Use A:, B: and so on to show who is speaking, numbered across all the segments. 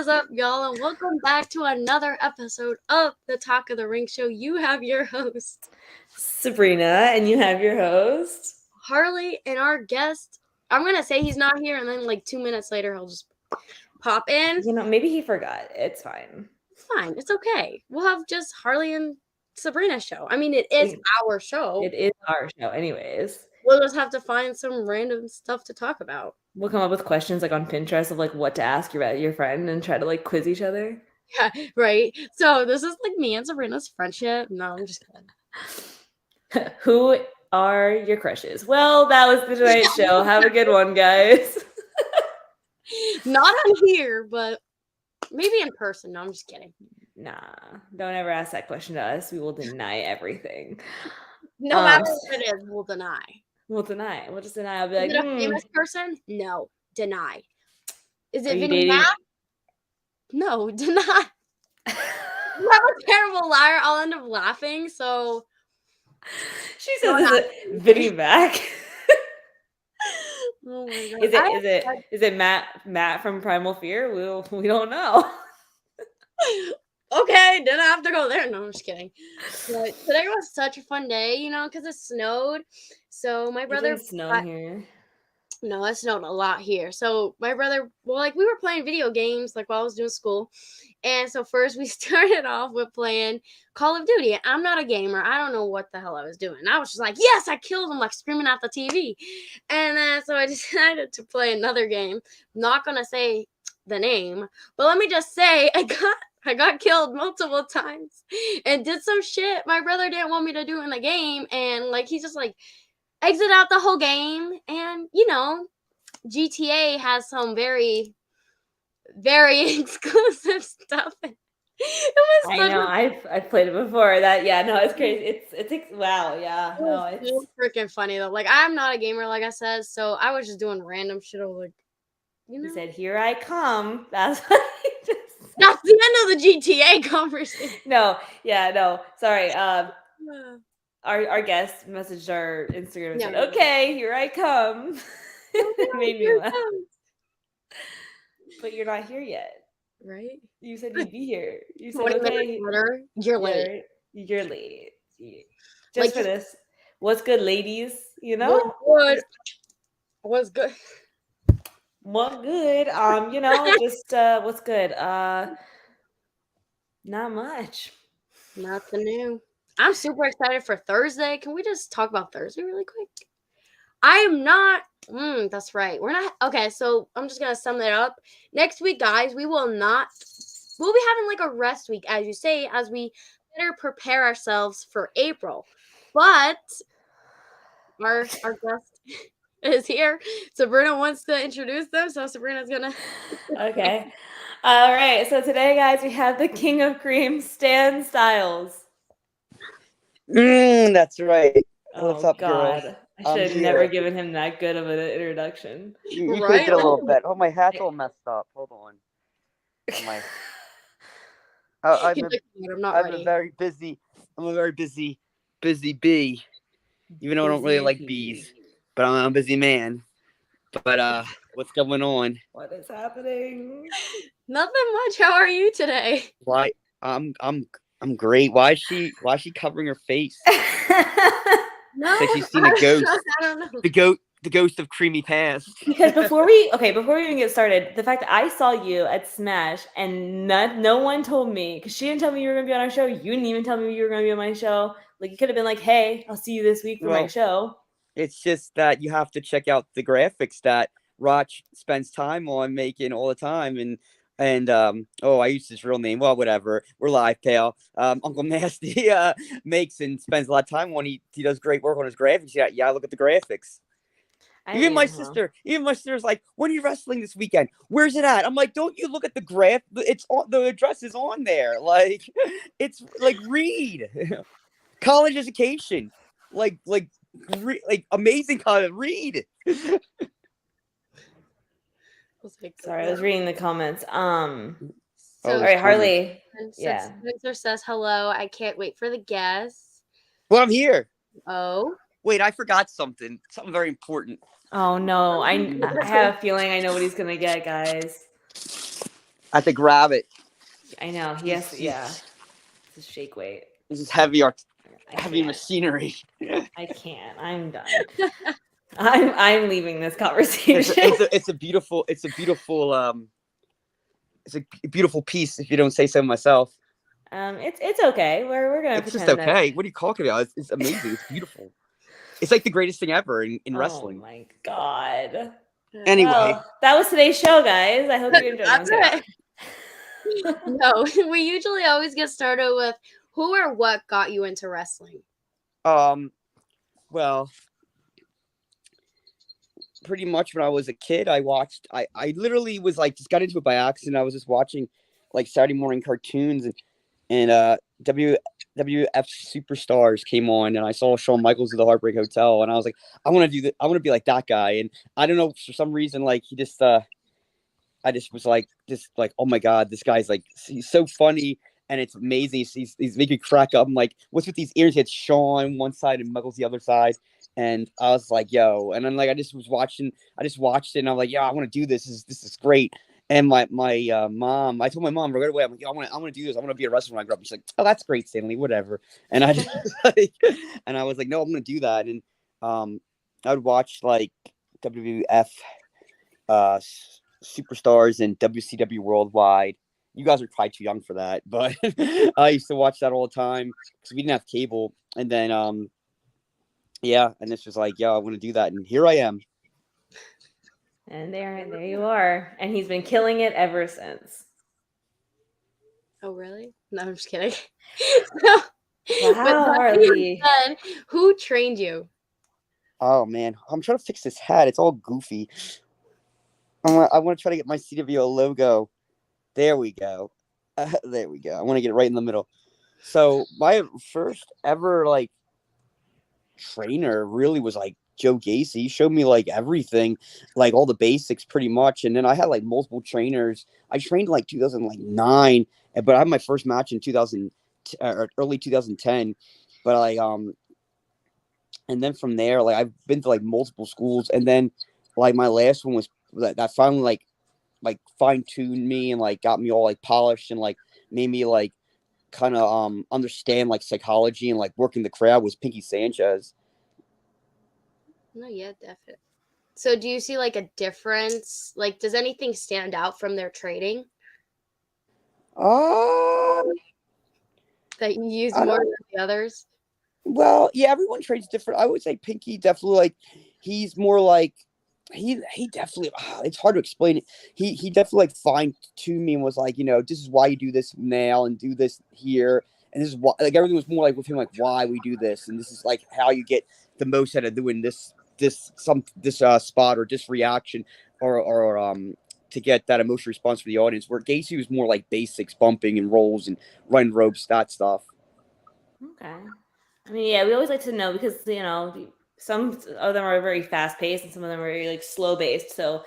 A: is up, y'all, and welcome back to another episode of the Talk of the Ring Show. You have your host,
B: Sabrina, and you have your host,
A: Harley, and our guest. I'm going to say he's not here, and then like 2 minutes later, he'll just pop in.
B: Maybe he forgot. It's fine.
A: It's fine. It's okay. We'll have just Harley and Sabrina's show. I mean, it is our show.
B: It is our show anyways.
A: We'll just have to find some random stuff to talk about.
B: We'll come up with questions like on Pinterest of like what to ask your friend and try to like quiz each other.
A: Yeah, right. So this is like me and Sabrina's friendship. No, I'm just
B: kidding. Who are your crushes? Well, that was the tonight's show. Have a good one, guys.
A: Not on here, but maybe in person. No, I'm just kidding.
B: Nah, don't ever ask that question to us. We will deny everything.
A: No matter what it is, we'll deny.
B: We'll deny. We'll just deny. I'll be like,
A: is it a famous person? No, deny. Is it
B: Vinny Mac?
A: No, deny. I'm a terrible liar. I'll end up laughing. So
B: she says, "Is it Vinny Mac?"
A: Oh my God.
B: Is it Matt from Primal Fear? We don't know.
A: Okay, didn't have to go there. No, I'm just kidding. But today was such a fun day, because it snowed. So my brother
B: snowed here.
A: No, it snowed a lot here. So my brother, we were playing video games like while I was doing school. And so first we started off with playing Call of Duty. I'm not a gamer. I don't know what the hell I was doing. I was just like, yes, I killed him, like screaming at the TV. And then so I decided to play another game. I'm not going to say the name, but let me just say I got killed multiple times and did some shit my brother didn't want me to do in the game. And like, he just like exit out the whole game. And, GTA has some very, very exclusive stuff. It
B: was I know. I've played it before. It's crazy. It's wow. Yeah. No,
A: it's freaking funny though. Like, I'm not a gamer, like I said, so I was just doing random shit. Like,
B: He said, "Here I come." That's what he just said.
A: That's the end of the GTA conversation.
B: No. Sorry. Our guest messaged our Instagram and said, "Okay, here I come." It made me laugh. But you're not here yet,
A: right?
B: You said you'd be here. You said,
A: "Okay, you're late.
B: You're late." Just for this, what's good, ladies?
A: What's good?
B: What good? Just what's good? Not much.
A: Nothing new. I'm super excited for Thursday. Can we just talk about Thursday really quick? I am not. That's right. We're not. Okay, so I'm just going to sum it up. Next week, guys, we'll be having like a rest week, as you say, as we better prepare ourselves for April. But our guest is here. Sabrina wants to introduce them, so Sabrina's going to.
B: Okay. All right. So today, guys, we have the king of cream, stylez.
C: That's right. What's up,
B: God.
C: girls?
B: I should have never given him that good of an introduction.
C: You could get a little bit. Oh, my hat's all messed up. Hold on. I'm a very busy bee. Even though I don't really like bees, but I'm a busy man. But what's going on?
B: What is happening?
A: Nothing much. How are you today?
C: Why? I'm great. Why is she covering her face?
A: No,
C: like she's seen a ghost.
A: I don't know.
C: The ghost of creamy past.
B: Because before we even get started, the fact that I saw you at Smash and no one told me, because she didn't tell me you were gonna be on our show. You didn't even tell me you were gonna be on my show. Like, you could have been like, "Hey, I'll see you this week for my show."
C: It's just that you have to check out the graphics that Roch spends time on making all the time, and I used his real name. Well, whatever. We're live, pal. Uncle Nasty makes and spends a lot of time on. He does great work on his graphics. Yeah. Look at the graphics. Even my sister's like, "When are you wrestling this weekend? Where's it at?" I'm like, "Don't you look at the graph? It's on, the address is on there. Like, it's like read college education, like amazing college read."
B: Sorry, I was reading the comments. All
A: right,
B: Harley.
A: Spencer says hello. I can't wait for the guests.
C: Well, I'm here.
A: Oh.
C: Wait, I forgot something very important.
B: Oh no, I have a feeling I know what he's gonna get, guys.
C: I have to grab it.
B: I know. Yes. Yeah. This is shake weight.
C: This is heavy
B: I
C: heavy
B: can't.
C: machinery.
B: I can't. I'm done. I'm leaving this conversation.
C: It's a beautiful it's a beautiful piece if you don't say so myself.
B: It's okay. We're gonna
C: It's just
B: pretend that.
C: okay. What are you talking about? It's amazing. It's beautiful. It's like the greatest thing ever in
B: Oh
C: wrestling.
B: my god.
C: Anyway,
B: Well, that was today's show, guys. I hope you enjoyed
A: That's
B: it.
A: it. No, we usually always get started with who or what got you into wrestling.
C: well, pretty much when I was a kid, I literally was like just got into it by accident. I was just watching like Saturday morning cartoons and WWF Superstars came on, and I saw Shawn Michaels at the Heartbreak Hotel, and I was like, I want to do that. I want to be like that guy. And I don't know, for some reason, like I just was like, oh my god, this guy's like, he's so funny and it's amazing. He's making me crack up. I'm like, what's with these ears? He had Sean one side and Michael's the other side. And I was like, yo, and then like I just watched it, and I'm like, yeah, I want to do this. This is great. And my mom, I told my mom right away, I'm like, I want to do this. I want to be a wrestler when I grow up. She's like, oh, that's great, Stanley, whatever. And I just like, and I was like, no, I'm gonna do that. And I would watch like WWF Superstars and WCW Worldwide. You guys are probably too young for that, but I used to watch that all the time because we didn't have cable. And then yeah, and this was like, yeah, I want to do that, and here I am.
B: And there you are. And he's been killing it ever since.
A: Oh, really? No, I'm just kidding.
B: Wow,
A: With that being
B: Harley.
A: said, who trained you?
C: Oh man, I'm trying to fix this hat. It's all goofy. I want to try to get my CWO logo. There we go. There we go. I want to get it right in the middle. So my first ever like trainer really was like Joe Gacy. He showed me like everything, like all the basics pretty much. And then I had like multiple trainers. I trained in like 2009, but I had my first match in 2000 or early 2010. But like and then from there, like I've been to like multiple schools, and then like my last one was that finally like fine-tuned me and like got me all like polished and like made me like kind of understand like psychology and like working the crowd was Pinky Sanchez.
A: No, yeah, definitely. So do you see like a difference? Like, does anything stand out from their training
C: Um,
A: that you use
C: I
A: more
C: don't.
A: than the others?
C: Well, yeah, everyone trains different. I would say Pinky definitely like he's more like he definitely. It's hard to explain it. He definitely like fine tuned me and was like, this is why you do this now and do this here, and this is why like everything was more like with him like why we do this, and this is like how you get the most out of doing this spot or this reaction or to get that emotional response for the audience. Where Gacy was more like basics, bumping and rolls and running ropes, that stuff.
B: Okay. I mean, yeah, we always like to know because, some of them are very fast paced and some of them are very like slow based. So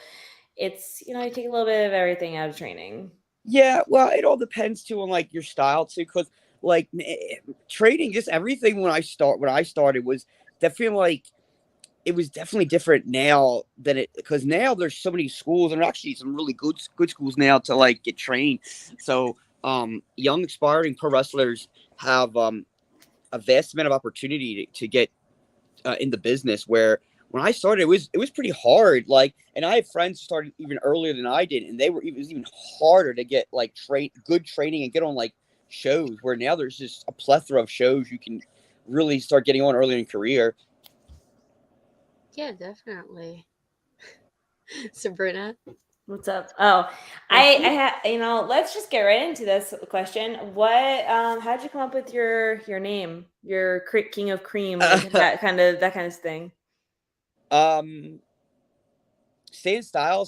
B: it's, you take a little bit of everything out of training.
C: Yeah, well, it all depends too on like your style too, because like trading, just everything when I started was definitely like it was definitely different now than it because now there's so many schools and actually some really good schools now to like get trained. So young aspiring pro wrestlers have a vast amount of opportunity to get in the business where when I started, it was pretty hard. Like, and I have friends who started even earlier than I did, and it was even harder to get like good training and get on like shows. Where now there's just a plethora of shows you can really start getting on early in your career.
A: Yeah, definitely. Sabrina,
B: What's up? Oh, I let's just get right into this question. How'd you come up with your name, your King of Cream, like that kind of thing?
C: Stylez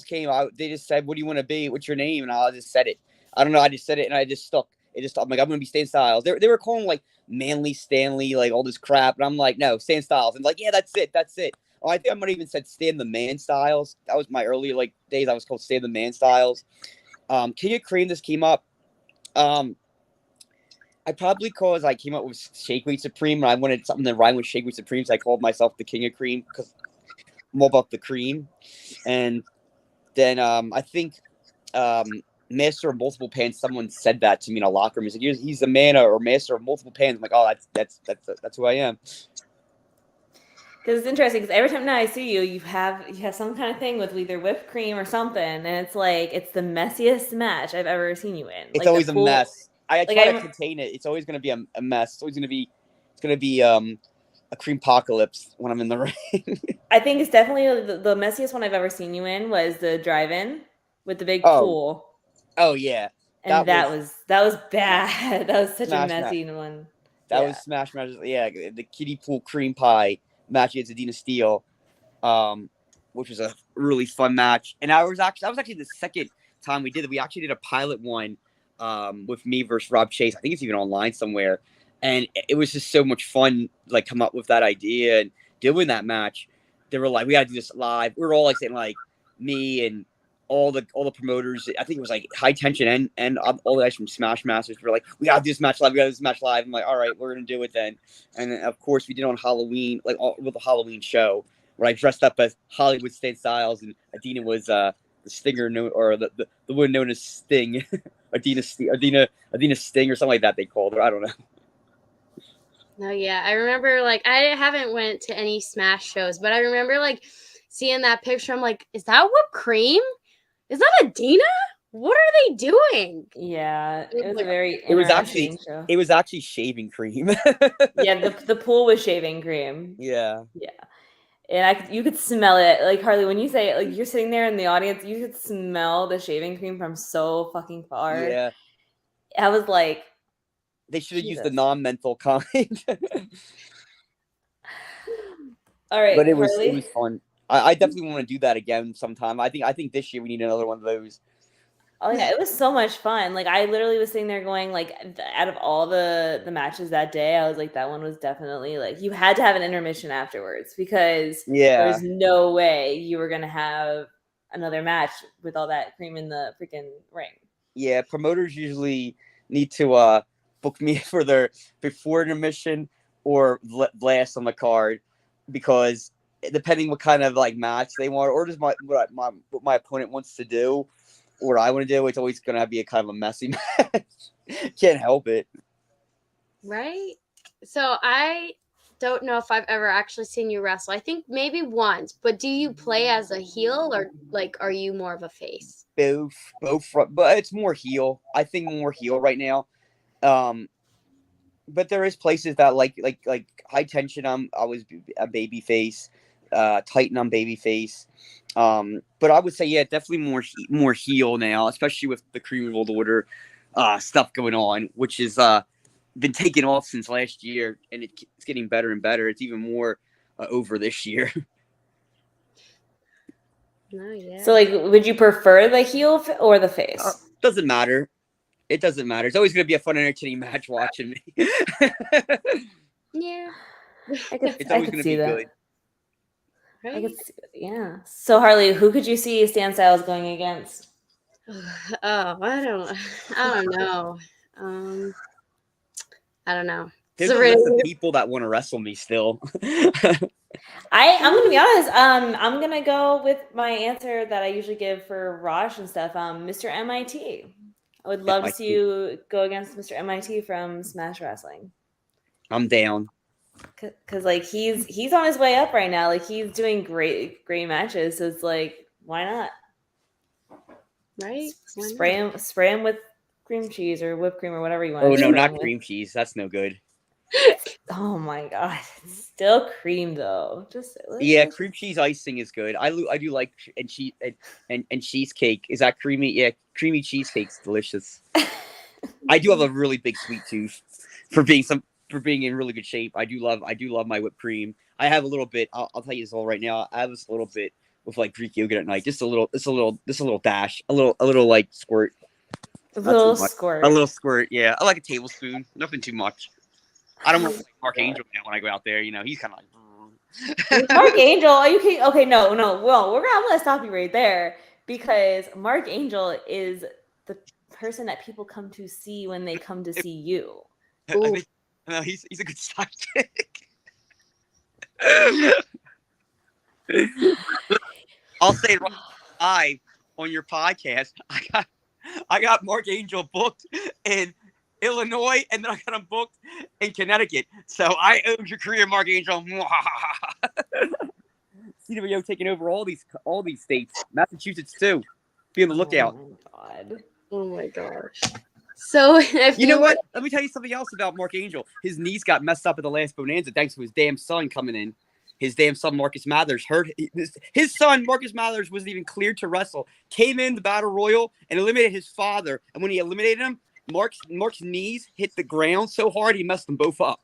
C: came out. They just said, "What do you want to be? What's your name?" And I just said it. I don't know. I just said it, and I just stuck. I'm like, I'm gonna be Stan Styles. They were calling like Manly Stanley, like all this crap, and I'm like, no, Stan Styles. And like, yeah, that's it. Oh, I think I might have even said Stan the Man Styles. That was my earlier like days. I was called Stan the Man Styles. King of Cream. This came up. I probably cause I came up with Shake Weight Supreme, and I wanted something to rhyme with Shake Weight Supreme, so I called myself the King of Cream because I'm all about the cream. And then I think master of multiple pans. Someone said that to me in a locker room. He's like, he's a man or master of multiple pans. I'm like, oh, that's who I am.
B: Because it's interesting. Because every time now I see you, you have some kind of thing with either whipped cream or something, and it's like it's the messiest match I've ever seen you in.
C: It's
B: Like the
C: always a
B: pool.
C: mess. I
B: Like
C: try to contain it. It's always going to be a mess. It's always going to be. It's going to be a cream apocalypse when I'm in the ring.
B: I think it's definitely the messiest one I've ever seen you in was the drive-in with the big
C: Oh,
B: pool.
C: oh yeah,
B: And that was bad. That was such a
C: Smash
B: messy one.
C: That was Smash Match. Yeah, the kiddie pool cream pie match against Adina Steele, which was a really fun match. And that was actually the second time we did it. We actually did a pilot one with me versus Rob Chase. I think it's even online somewhere. And it was just so much fun, like come up with that idea and doing that match. They were like, we gotta do this live. We were all like saying like me and all the promoters. I think it was like High Tension and all the guys from Smash Masters were like, we gotta do this match live. We gotta do this match live. I'm like, all right, we're gonna do it then. And then, of course, we did it on Halloween, like with the Halloween show, where I dressed up as Hollywood Stylez and Adina was the Stinger, or the one known as Sting, Adina Sting or something like that. They called her. I don't know.
A: No, yeah, I remember like I haven't went to any Smash shows, but I remember like seeing that picture. I'm like, is that whipped cream? Is that Adina? What are they doing?
B: Yeah, it was
A: like,
B: a very
C: It was actually shaving cream.
B: Yeah, the pool was shaving cream.
C: Yeah.
B: Yeah. And you could smell it. Like Harley, when you say like you're sitting there in the audience, you could smell the shaving cream from so fucking far.
C: Yeah.
B: I was like,
C: they should have used the non-menthol kind.
B: All right,
C: but it
B: Harley?
C: was fun. I definitely want to do that again sometime. I think this year we need another one of those.
B: Oh yeah, it was so much fun. Like I literally was sitting there going like, out of all the matches that day, I was like, that one was definitely like you had to have an intermission afterwards because there's no way you were gonna have another match with all that cream in the freaking ring.
C: Yeah, promoters usually need to book me for their before intermission or last on the card, because depending what kind of like match they want, or just what my opponent wants to do, or what I want to do, it's always going to be a kind of a messy match. Can't help it.
A: Right? So I don't know if I've ever actually seen you wrestle. I think maybe once, but do you play as a heel or like are you more of a face?
C: Both, but it's more heel. I think more heel right now. But there is places that like High Tension. I was a baby face. Titan on baby face. But I would say definitely more heel now, especially with the Cream World Order stuff going on, which is been taken off since last year, and it's getting better and better. It's even more over this year.
A: No, yeah.
B: So like, would you prefer the heel or the face?
C: Doesn't matter. It doesn't matter. It's always going to be a fun, entertaining match watching me.
A: Yeah.
C: It's always going to be good.
A: Right?
B: Yeah. So Harley, who could you see Stan Styles going against?
A: Oh, I don't know. I don't know.
C: There's a list of people that want to wrestle me still.
B: I'm gonna be honest. I'm gonna go with my answer that I usually give for Raj and stuff. Mr. MIT. I would love to see you go against Mr. MIT from Smash Wrestling.
C: I'm down.
B: Cause like he's on his way up right now. Like he's doing great matches. So it's like, why not?
A: Right?
B: Spray him with cream cheese or whipped cream or whatever you want.
C: Oh no, not cream cheese. That's no good.
B: Oh my god, it's still cream though.
C: Cream cheese icing is good. I do like and cheesecake. Is that creamy? Yeah, creamy cheesecake's delicious. I do have a really big sweet tooth for being in really good shape. I do love my whipped cream. I have a little bit. I'll tell you this all right now. I have this little bit with like Greek yogurt at night. Just a little dash, a little like squirt.
B: A little squirt.
C: Yeah, I like a tablespoon. Nothing too much. I don't want to like Mark Angel now when I go out there. You know, he's kind of like
B: Mark Angel. Are you kidding? Okay, no. Well, I'm gonna stop you right there because Mark Angel is the person that people come to see when they come to see you.
C: No, he's a good sidekick. I'll say it live on your podcast. I got Mark Angel booked in Illinois, and then I got him booked in Connecticut. So I owe your career, Mark Angel. CWO taking over all these states, Massachusetts too. Be on the lookout.
B: Oh my god.
A: Oh my gosh. So if
C: You know
A: you were
C: what? Let me tell you something else about Mark Angel. His knees got messed up at the last Bonanza thanks to his damn son coming in. His damn son, Marcus Mathers, hurt his son, Marcus Mathers, wasn't even cleared to wrestle. Came in the Battle Royal and eliminated his father. And when he eliminated him, Mark's knees hit the ground so hard he messed them both up.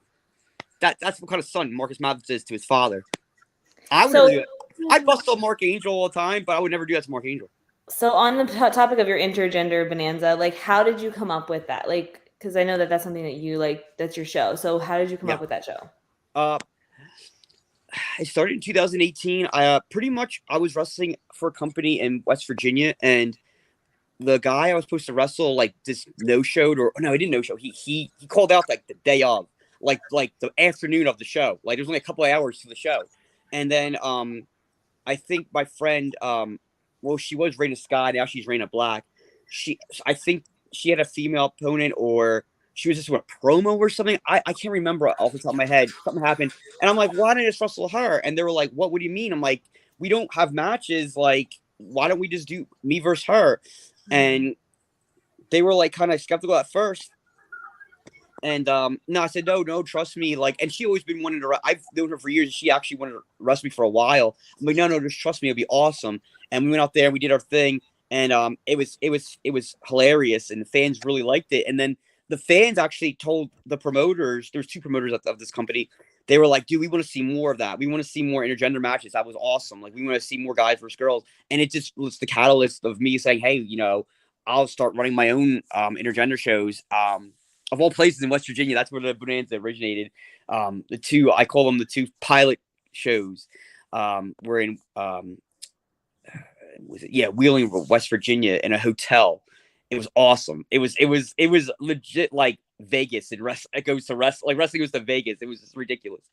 C: That's what kind of son Marcus Mathers is to his father. I would never do it. I bust on Mark Angel all the time, but I would never do that to Mark Angel.
B: So on the topic of your intergender bonanza, like how did you come up with that? Like, because I know that that's something that you like. That's your show. So how did you come up with that show?
C: I started in 2018. Pretty much I was wrestling for a company in West Virginia, and the guy I was supposed to wrestle like just no-showed, or no, he didn't no-show. He called out like the day of, like the afternoon of the show. Like there was only a couple of hours to the show, and then I think my friend well, she was Raina Sky, now she's Raina Black. I think she had a female opponent, or she was just doing a promo or something. I can't remember off the top of my head. Something happened, and I'm like, why didn't I just wrestle her? And they were like, what do you mean? I'm like, we don't have matches. Like, why don't we just do me versus her? And they were like kind of skeptical at first. And no, I said, no, trust me. Like, and she always been wanting to. I've known her for years. She actually wanted to wrestle me for a while. I'm like, no, just trust me. It'll be awesome. And we went out there, we did our thing, and it was hilarious, and the fans really liked it. And then the fans actually told the promoters. There's two promoters of this company. They were like, dude, we want to see more of that. We want to see more intergender matches. That was awesome. Like, we want to see more guys versus girls. And it just was the catalyst of me saying, hey, I'll start running my own intergender shows. Of all places in West Virginia, that's where the Bonanza originated. I call them the two pilot shows. Were in Wheeling, West Virginia, in a hotel. It was awesome. It was legit like Vegas, and it goes to wrestling. Like wrestling goes to Vegas. It was just ridiculous.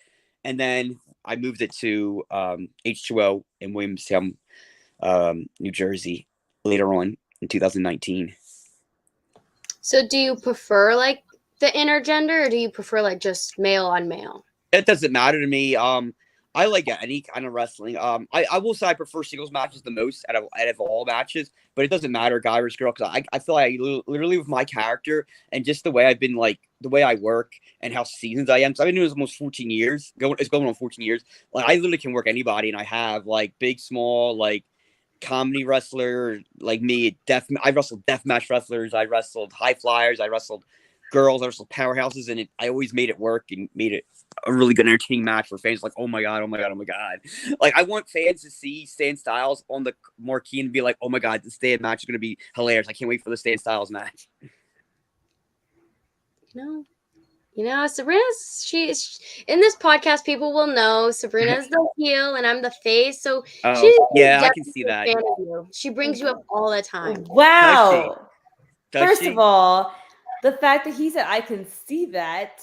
C: And then I moved it to H2O in Williamstown, New Jersey, later on in 2019.
A: So do you prefer like the intergender, or do you prefer like just male on male?
C: It doesn't matter to me. I like any kind of wrestling. I will say I prefer singles matches the most out of all matches, but it doesn't matter guy versus girl, because I feel like literally with my character and just the way I've been, like the way I work and how seasoned I am. So I've been doing this almost 14 years. It's going on 14 years. Like I literally can work anybody, and I have like big, small, like comedy wrestler like me. I wrestled deathmatch wrestlers. I wrestled high flyers. I wrestled girls. I wrestled powerhouses, and I always made it work and made it a really good entertaining match for fans. Like, oh my god. Like, I want fans to see Stan Styles on the marquee and be like, oh my god, this Stan match is going to be hilarious. I can't wait for the Stan Styles match.
A: Sabrina's, she's in this podcast. People will know Sabrina's the heel and I'm the face. So
C: I can see that.
A: She brings you up all the time.
B: Wow.
C: Does
B: First of all, the fact that he said I can see that.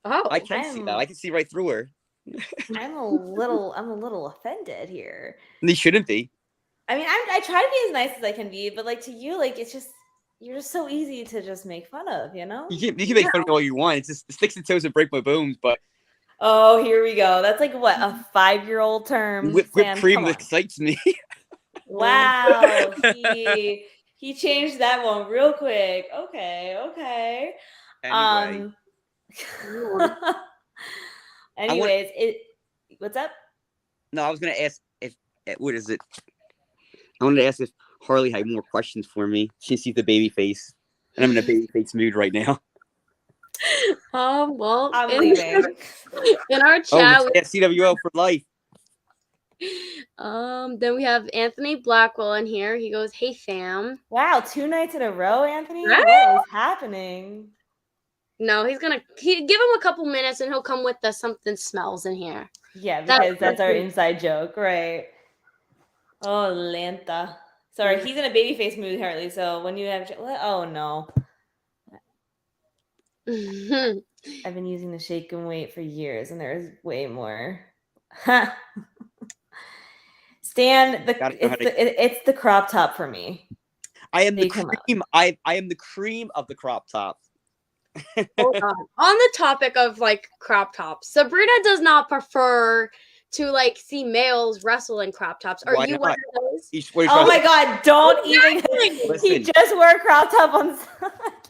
A: Oh,
C: I can see that. I can see right through her.
B: I'm a little offended here.
C: They shouldn't be.
B: I mean, I try to be as nice as I can be, but like to you, like it's just you're just so easy to just make fun of, You
C: can make fun of all you want. It's just sticks and toes and break my bones, but.
B: Oh, here we go. That's like what, a 5-year-old term.
C: Whipped cream excites me.
B: Wow. He changed that one real quick. Okay.
C: Anyway.
B: Anyways, what's up?
C: No, I was gonna ask if what is it? I wanted to ask if Harley had more questions for me. She sees the baby face, and I'm in a baby face mood right now.
A: Well,
B: I'm leaving.
A: In our chat,
C: CWO for life.
A: Then we have Anthony Blackwell in here. He goes, "Hey fam."
B: Wow, 2 nights in a row, Anthony.
A: Right?
B: What is happening?
A: No, give him a couple minutes and he'll come with the something smells in here.
B: Yeah, because that's our inside joke, right? Oh, Lanta. Sorry, he's in a babyface mood, Harley. So when you have, oh no. I've been using the shake and weight for years, and there's way more. Stan, it's the crop top for me.
C: I am the
B: They come out.
C: cream. I am the cream of the crop top.
A: Hold on. On the topic of like crop tops, Sabrina does not prefer to like see males wrestle in crop tops. Are
C: Why
A: you one
C: not?
A: of those?
B: Oh my God! Don't even.
A: Exactly.
B: He
C: Listen,
B: just wore a crop top on.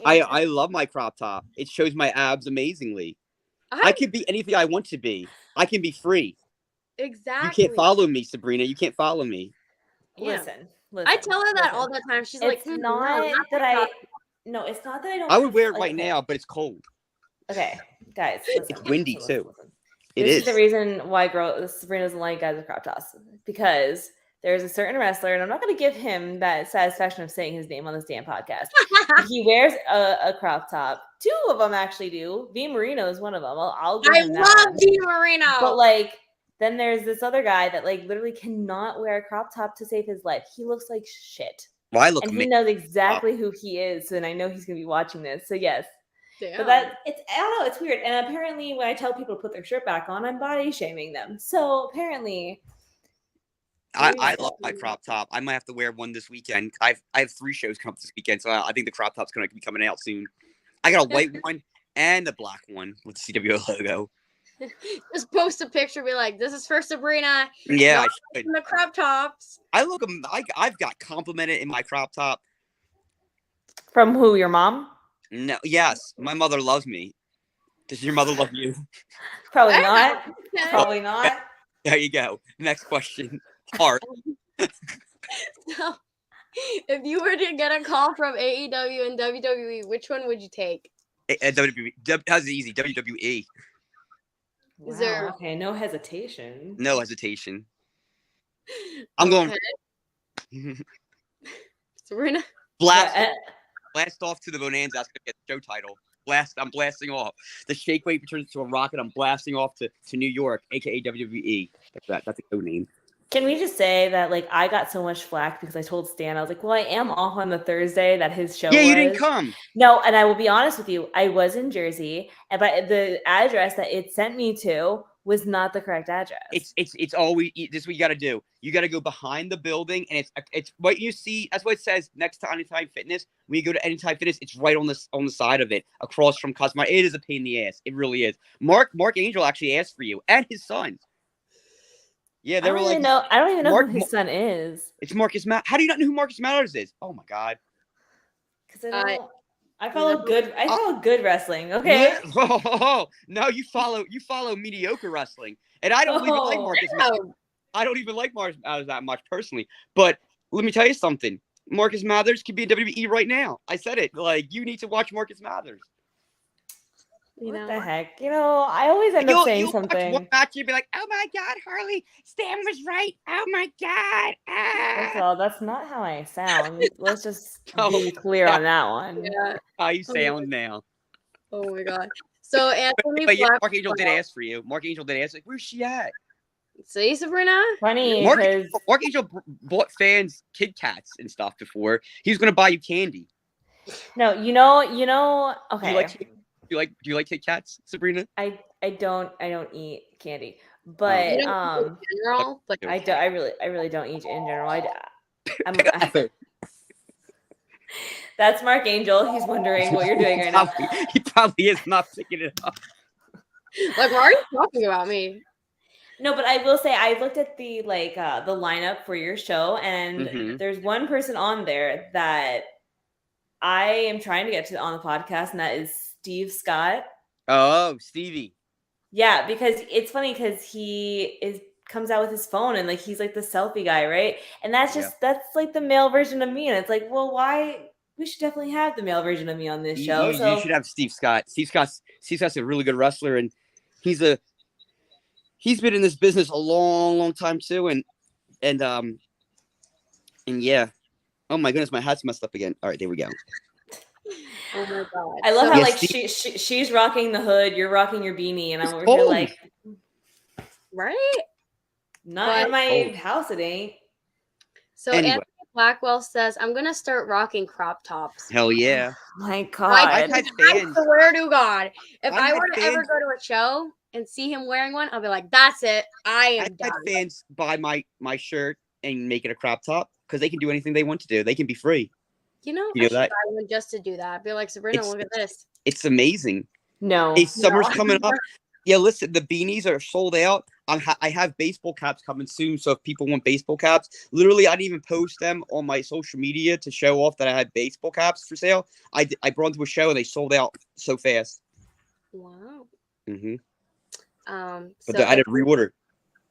C: I love my crop top. It shows my abs amazingly. I can be anything I want to be. I can be free. You can't
A: Exactly.
C: follow me, Sabrina. You can't follow me.
A: Yeah.
B: Listen,
A: I
B: listen,
A: tell her that
B: listen.
A: all the time. She's like,
B: It's
A: no,
B: not
A: not
B: that
A: that
B: I.
A: top.
B: No, it's not that I don't.
C: I would wear it
B: like,
C: right
B: okay.
C: now, but it's cold.
B: Okay, guys, listen.
C: It's windy
B: listen,
C: too.
B: listen.
C: It
B: This
C: is.
B: is the reason why Sabrina doesn't like guys with crop tops, because there's a certain wrestler, and I'm not going to give him that satisfaction of saying his name on this damn podcast. He wears a crop top. Two of them actually do. V Marino is one of them. I'll give
A: I
B: him that
A: love
B: one.
A: Di Marino.
B: But like, then there's this other guy that like literally cannot wear a crop top to save his life. He looks like shit.
C: Well, I look
B: And he
C: amazing.
B: knows exactly who he is, and I know he's gonna be watching this. So yes.
A: Damn.
B: But I don't know, it's weird. And apparently when I tell people to put their shirt back on, I'm body shaming them. So apparently
C: I love my crop top. I might have to wear one this weekend. I have 3 shows coming up this weekend, so I think the crop top's going to be coming out soon. I got a white one and a black one with the CWO logo.
A: Just post a picture, be like, "This is for Sabrina."
C: Yeah,
A: Not
C: I should.
A: in the crop tops.
C: I look. I've got complimented in my crop top.
B: from who? Your mom?
C: No, yes, my mother loves me. Does your mother love you?
B: Probably not.
A: Okay.
B: Probably not.
C: There you go. Next question. Heart.
A: So, if you were to get a call from AEW and WWE, which one would you take?
C: WWE. That's easy. WWE.
A: Is there-
B: Wow, okay, no hesitation.
C: No hesitation. I'm going.
A: Sabrina.
C: Blast.
B: Yeah,
C: Blast off to the Bonanza. That's gonna get the show title. I'm blasting off. The shake weight turns into a rocket. I'm blasting off to New York, aka WWE. That's a code name.
B: Can we just say that like I got so much flack because I told Stan, I was like, well, I am off on the Thursday that his show
C: Yeah,
B: was.
C: you didn't come.
B: No, and I will be honest with you, I was in Jersey, but the address that it sent me to was not the correct address.
C: It's always this is what you got to do. You got to go behind the building, and it's what you see. That's what it says next to Anytime Fitness. When you go to Anytime Fitness, it's right on the side of it, across from Cosmo. It is a pain in the ass. It really is. Mark Angel actually asked for you and his son. Yeah, they were like,
B: I don't even know who his son is.
C: It's Marcus Matt. How do you not know who Marcus Matters is? Oh my god.
B: Because I follow good wrestling. Okay.
C: No, you follow mediocre wrestling, and I don't even like Marcus Mathers. I don't even like Marcus Mathers that much personally. But let me tell you something. Marcus Mathers could be in WWE right now. I said it. Like, you need to watch Marcus Mathers.
B: What the heck? I always end up saying something.
C: Watch one match, you'd be like, "Oh my god, Harley, Stan was right. Oh my god."
B: First of all, that's not how I sound. Let's just be clear on that one.
A: Yeah.
C: How you sound now?
A: Oh my god. So Anthony
C: But yeah,
A: Black.
C: Mark Angel did ask for you. Mark Angel did ask, like, where's she at?
A: See, Sabrina?
B: Funny,
C: Mark
B: because
C: Angel bought fans Kit Kats and stuff before. He was gonna buy you candy.
B: no, okay.
C: Do you like Kit Kats, Sabrina?
B: I don't eat candy, but
A: You don't in general, like
B: I really don't eat in general. That's Mark Angel. He's wondering what you're doing right now.
C: He probably is not picking it up.
A: Like, why are you talking about me?
B: No, but I will say I looked at the the lineup for your show, and there's one person on there that I am trying to get to on the podcast, and that is Steve Scott.
C: Oh, Stevie.
B: Yeah, because it's funny because he comes out with his phone and like he's like the selfie guy, right? And that's like the male version of me, and it's like, well, why? We should definitely have the male version of me on this show.
C: You should have Steve Scott. Steve Scott's a really good wrestler, and he's been in this business a long, long time too, and yeah. Oh my goodness, my hat's messed up again. All right, there we go.
A: Oh my god!
B: I love how she's rocking the hood, you're rocking your beanie, and I'm over here like,
A: right?
B: Not in my house, it ain't.
A: So Anthony Blackwell says, "I'm gonna start rocking crop tops."
C: Hell yeah!
B: Oh my God,
C: I've had fans.
A: I swear to God, if I were to
C: fans.
A: ever go to a show and see him wearing one, I'll be like, "That's it. I've
C: had fans buy my shirt and make it a crop top because they can do anything they want to do. They can be free.
A: You know,
C: You
A: I
C: know
A: should
C: that?
A: buy one just to do that. Be like, Sabrina,
C: It's
A: look at this.
C: it's amazing.
B: No.
C: Hey, summer's
A: No.
C: coming up. Yeah, listen, the beanies are sold out. I have baseball caps coming soon, so if people want baseball caps, literally, I didn't even post them on my social media to show off that I had baseball caps for sale. I brought them to a show and they sold out so fast.
A: Wow.
C: Hmm But
A: So
C: I had to reorder.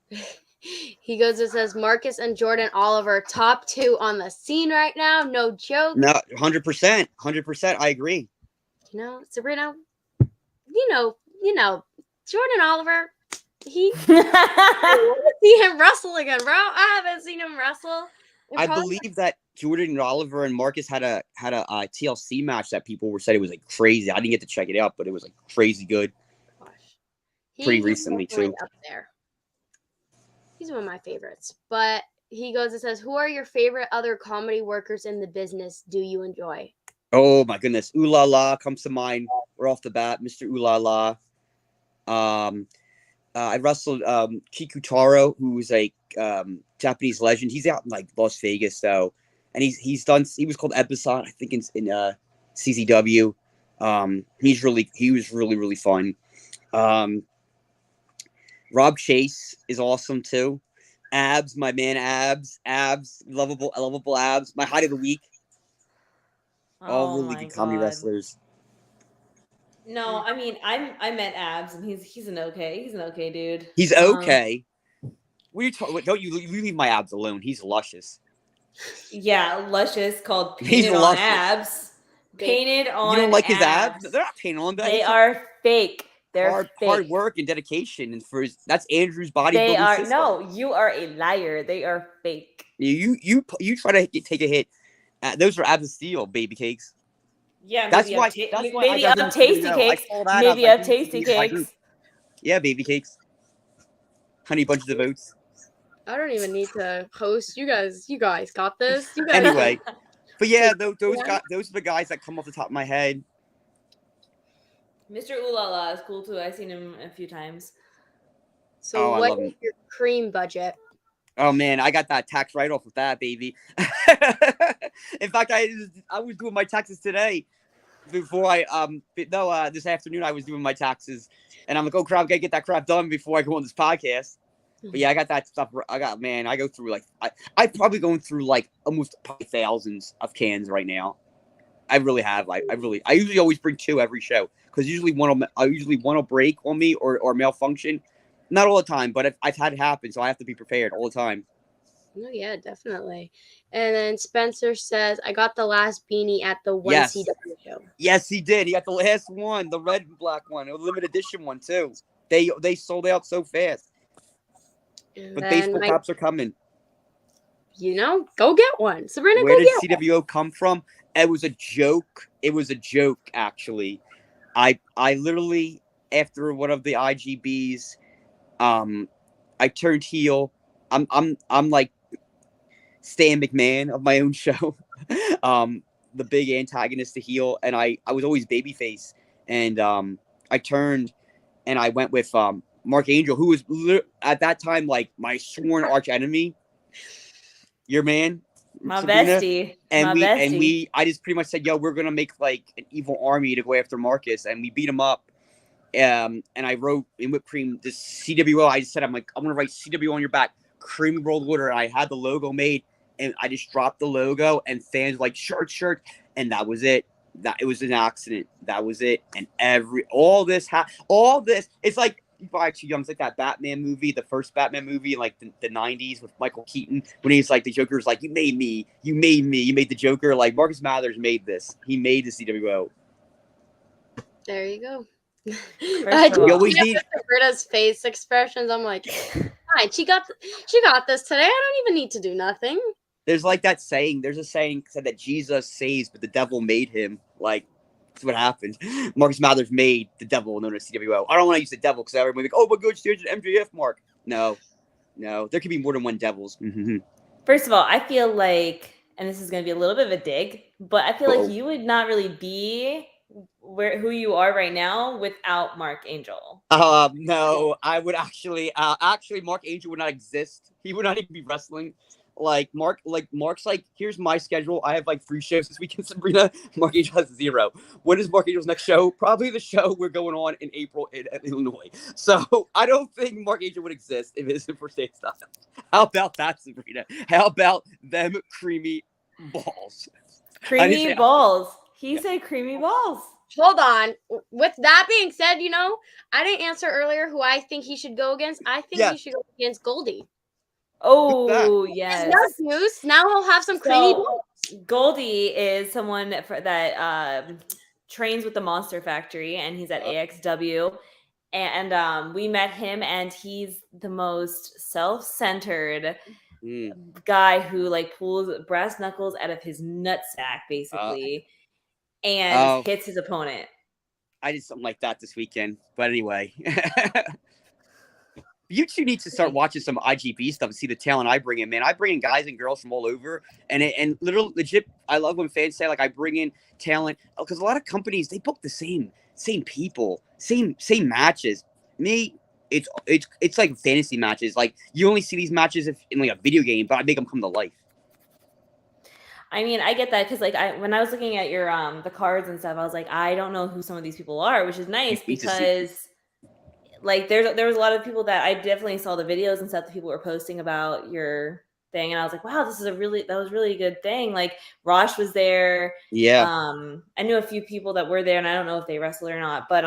A: he goes and says Marcus and Jordan Oliver, top 2 on the scene right now. No joke.
C: No, 100%, 100%. I agree.
A: You know, Sabrina, you know, Jordan Oliver, I want to see him wrestle again, bro. I haven't seen him wrestle.
C: I believe that Jordan and Oliver and Marcus had a TLC match that people were said it was like crazy. I didn't get to check it out, but it was like crazy good.
A: Gosh.
C: Pretty
A: He's
C: recently
A: definitely
C: too.
A: up there. He's one of my favorites. But he goes and says, "Who are your favorite other comedy workers in the business? Do you enjoy?"
C: Oh my goodness, Ooh La La comes to mind right off the bat. Mr. Ooh La La. I wrestled Kikutaro, who's a Japanese legend. He's out in like Las Vegas though, and he was called Episode, I think in CZW. He was really fun. Rob Chase is awesome too. Abs, my man, Abs, lovable Abs. My height of the week. All really good comedy wrestlers.
B: No, I mean I met Abs and he's an okay dude.
C: He's okay. What are you talking? Don't you leave my Abs alone? He's luscious.
B: Yeah, luscious called
C: He's
B: painted on
C: luscious.
B: abs. Painted on.
C: You don't like
B: abs.
C: his abs? They're not painted on.
B: They are fake. They're
C: hard work and dedication, and that's Andrew's bodybuilding
B: They are
C: system.
B: no. You are a liar. They are fake.
C: You try to take a hit. Those are abs of steel, baby cakes.
B: Yeah,
C: that's why.
B: Maybe up tasty cakes. Maybe up tasty cakes.
C: Yeah, baby cakes. Honey bunches of oats.
A: I don't even need to host. You guys got this. You guys.
C: Anyway, but yeah, those are the guys that come off the top of my head.
B: Mr. Ooh La La is cool too. I've seen him a few times.
A: So what is your cream budget?
C: Oh man, I got that tax write-off with that, baby. In fact, I was doing my taxes today. Before this afternoon I was doing my taxes, and I'm like, oh crap, I gotta get that crap done before I go on this podcast. But yeah, I got that stuff. I go through like I probably going through like almost probably thousands of cans right now. I really have. I usually always bring 2 every show because usually one will break on me or malfunction. Not all the time, but I've had it happen, so I have to be prepared all the time.
A: Oh yeah, definitely. And then Spencer says, "I got the last beanie at the one CW show."
C: Yes, he did. He got the last one, the red and black one, a limited edition one too. They sold out so fast.
A: And
C: but baseball caps are coming.
A: You know, go get one, Sabrina.
C: Where did CWO come from? It was a joke. It was a joke, actually. I literally, after one of the IGBs, I turned heel. I'm like Stan McMahon of my own show, the big antagonist to heel, and I was always babyface, and I turned, and I went with Mark Angel, who was at that time like my sworn arch enemy. Your man,
B: my
C: Sabrina.
B: bestie,
C: and I just pretty much said, "Yo, we're gonna make like an evil army to go after Marcus," and we beat him up. And I wrote in whipped cream this CWO. I just said, I'm gonna write CWO on your back, creamy world order. And I had the logo made, and I just dropped the logo, and fans were like shirt, and that was it. That it was an accident. That was it. And all this, it's like you probably too young. It's like that Batman movie, the first Batman movie, in like the 90s with Michael Keaton, when he's like the Joker's like, you made the Joker. Like Marcus Mathers made this. He made the CWO.
A: There you go.
B: I
C: always need
A: Sabrina's face expressions. I'm like, fine, she got this today. I don't even need to do nothing.
C: There's like that saying. There's a saying said that Jesus saves, but the devil made him. Like that's what happened. Marcus Mathers made the devil known as CWO. I don't want to use the devil because everybody's like, oh my god, there's an MJF mark. No, there could be more than one devils. Mm-hmm.
B: First of all, I feel like, and this is going to be a little bit of a dig, but I feel like you would not really be who you are right now without Mark Angel.
C: No, I would actually Mark Angel would not exist. He would not even be wrestling. Like Mark's like, here's my schedule. I have like 3 shows this weekend, Sabrina. Mark Angel has 0. When is Mark Angel's next show? Probably the show we're going on in April in Illinois. So I don't think Mark Angel would exist if it isn't for State Style. How about that, Sabrina? How about them creamy balls?
B: Creamy balls. He
C: Yeah.
B: said creamy balls.
A: Hold on. With that being said, I didn't answer earlier who I think he should go against. I think he should go against Goldie.
B: Oh, yes.
A: No news. Now he'll have some creamy balls.
B: Goldie is someone that trains with the Monster Factory, and he's at AXW. And we met him, and he's the most self-centered guy who like pulls brass knuckles out of his nutsack, basically, and hits his opponent.
C: I did something like that this weekend, but anyway. You two need to start watching some IGB stuff and see the talent I bring in, man. I bring in guys and girls from all over, and literally legit. I love when fans say like I bring in talent because a lot of companies they book the same people, same matches. Me, it's like fantasy matches. Like you only see these matches in like a video game, but I make them come to life.
B: I mean, I get that because like when I was looking at your the cards and stuff, I was like, I don't know who some of these people are, which is nice because like there was a lot of people that I definitely saw the videos and stuff that people were posting about your thing, and I was like, wow, that was really a good thing. Like Rosh was there.
C: Yeah.
B: I knew a few people that were there, and I don't know if they wrestle or not, but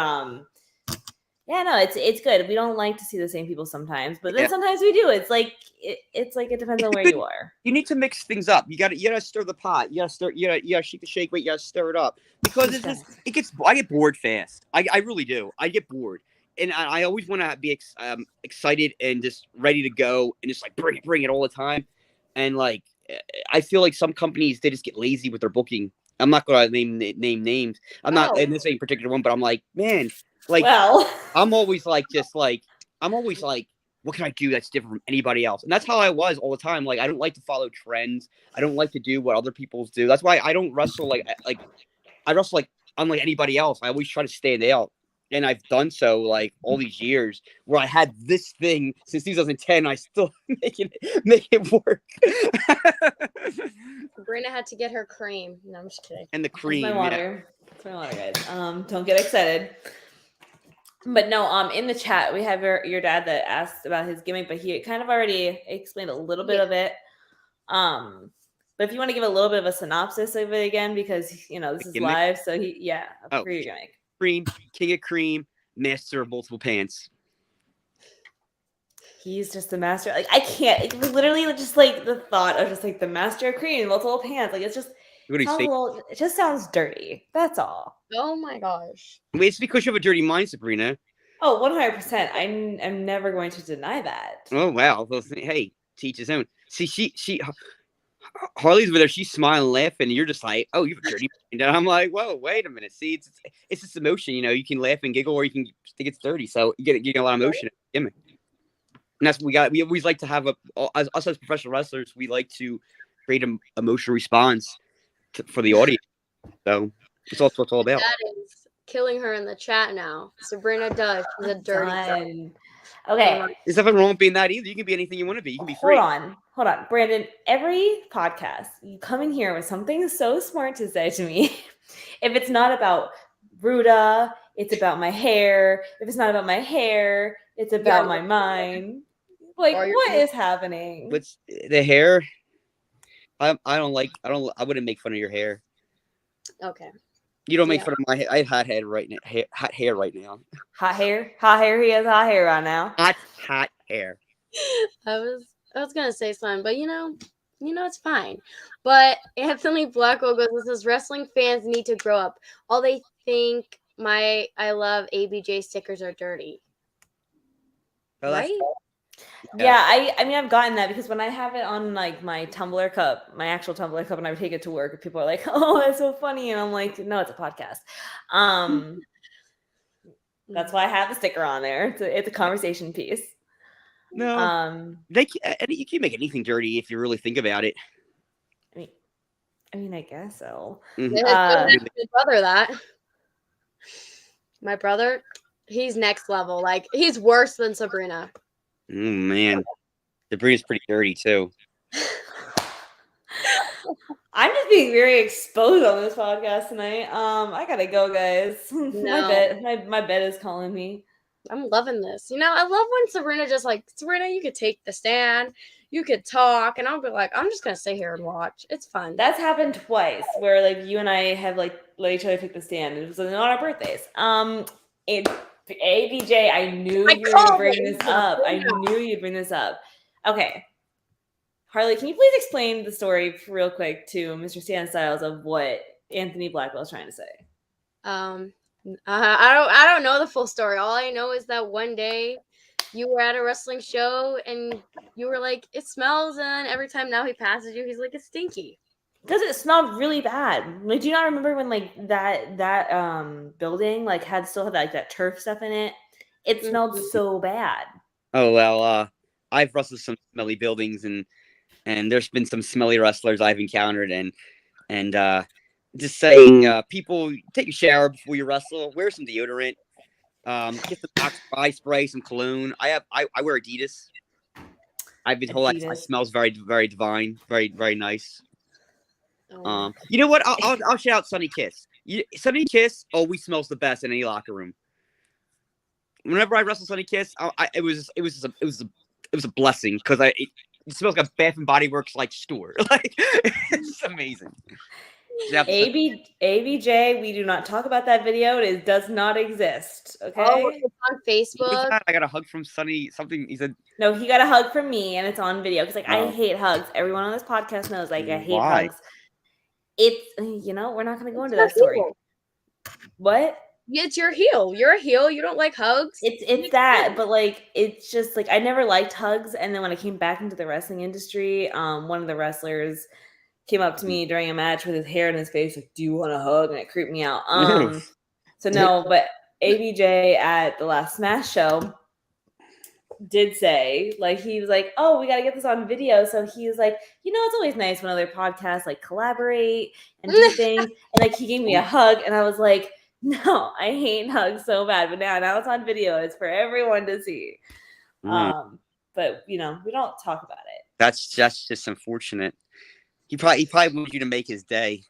B: yeah, no, it's good. We don't like to see the same people sometimes, but then sometimes we do. It's like it depends on where you are.
C: You need to mix things up. You gotta stir the pot. You gotta shake the shake weight. You gotta stir it up because I get bored fast. I really do. I get bored. And I always want to be excited and just ready to go and just like bring it all the time. And like, I feel like some companies, they just get lazy with their booking. I'm not going to name names. I'm not in this any particular one, but I'm like, man, like, I'm always like, what can I do that's different from anybody else? And that's how I was all the time. Like, I don't like to follow trends. I don't like to do what other people do. That's why I don't wrestle like I wrestle like unlike anybody else. I always try to stand out. And I've done so like all these years where I had this thing since 2010. I still make it work.
A: Sabrina had to get her cream. No, I'm just kidding.
C: And the cream.
B: That's my water. That's my water, guys. Don't get excited. But no, in the chat we have your dad that asked about his gimmick, but he kind of already explained a little bit of it. But if you want to give a little bit of a synopsis of it again, because this is
C: gimmick?
B: live, so for your gimmick.
C: Cream, king of cream, master of multiple pants.
B: He's just the master. Like I can't. Literally, just like the thought of just like the master of cream, multiple pants. Like it's just. It just sounds dirty. That's all.
A: Oh my gosh.
C: Wait, it's because you have a dirty mind, Sabrina.
B: Oh, 100%. I'm never going to deny that.
C: Oh wow. Well, hey, teach his own. See, she Harley's with her. She's smiling, laughing, and you're just like, "Oh, you have a dirty." And I'm like, "Whoa, wait a minute." See, it's this emotion. You can laugh and giggle, or you can think it's dirty. So you get a lot of emotion. And that's what we got. We always like to have us as professional wrestlers. We like to create an emotional response for the audience. So it's also what it's all about.
A: That is killing her in the chat now. Sabrina does. She's a dirty girl.
B: Okay.
C: There's nothing wrong with being that either. You can be anything you want to be. You can be free.
B: Hold on. Brandon, every podcast, you come in here with something so smart to say to me. If it's not about Ruda, it's about my hair. If it's not about my hair, it's about my mind. Like, what is happening?
C: What's the hair? I wouldn't make fun of your hair.
A: Okay.
C: You don't make fun of my hair. I have hot hair right now. Hot hair right now.
B: Hot hair? Hot hair. He has hot hair right now.
C: Hot hair.
A: I was gonna say something, but it's fine. But Anthony Blackwell goes, "This is wrestling fans need to grow up. All they think I love ABJ stickers are dirty."
C: Oh,
A: right?
B: Yeah, I mean I've gotten that because when I have it on like my Tumblr cup, my actual Tumblr cup, and I would take it to work, people are like, "Oh, that's so funny," and I'm like, "No, it's a podcast." That's why I have the sticker on there. It's a conversation piece.
C: No, you can make anything dirty if you really think about it.
B: I mean, I guess so.
A: Mm-hmm. My brother, he's next level. Like he's worse than Sabrina.
C: Oh man, Sabrina's pretty dirty too.
B: I'm just being very exposed on this podcast tonight. I gotta go, guys.
A: No,
B: My bed is calling me.
A: I'm loving this. I love when Sabrina just like, Sabrina, you could take the stand, you could talk, and I'll be like, I'm just gonna sit here and watch. It's fun.
B: That's happened twice, where like you and I have like let each other take the stand. It was on our birthdays. ABJ, I knew you were gonna bring this up. I knew you'd bring this up. Okay. Harley, can you please explain the story real quick to Mr. Stan Styles of what Anthony Blackwell is trying to say?
A: I don't know the full story. All I know is that one day you were at a wrestling show and you were like, it smells, and every time now he passes you, he's like, it's stinky.
B: Does it smell really bad? Like, do you not remember when like that building like still had like that turf stuff in it? It smelled so bad.
C: Oh well, I've wrestled some smelly buildings, and there's been some smelly wrestlers I've encountered, and just saying, people, take a shower before you wrestle. Wear some deodorant. Get some eye spray, some cologne. I wear Adidas. I've been told it smells very, very divine, very, very nice. You know what? I'll shout out Sunny Kiss. Sunny Kiss always smells the best in any locker room. Whenever I wrestle Sunny Kiss, it was a blessing, because it smells like a Bath and Body Works like store. Like, it's amazing.
B: ABJ, we do not talk about that video. It does not exist. Okay.
A: Oh, it's on Facebook.
C: I got a hug from Sunny. Something he said.
B: No, he got a hug from me, and it's on video. Because I hate hugs. Everyone on this podcast knows I hate hugs. It's we're not going to go into that story. What?
A: It's your heel. You're a heel. You don't like hugs.
B: It's that, but like it's just like I never liked hugs. And then when I came back into the wrestling industry, one of the wrestlers came up to me during a match with his hair in his face, like, "Do you want a hug?" And it creeped me out. So no, but ABJ at the last Smash show did say, like, he was like, "Oh, we got to get this on video." So he was like, it's always nice when other podcasts like collaborate and do things. And like he gave me a hug, and I was like, no, I hate hugs so bad. But now it's on video. It's for everyone to see. But we don't talk about it.
C: That's just unfortunate. He probably wanted you to make his day.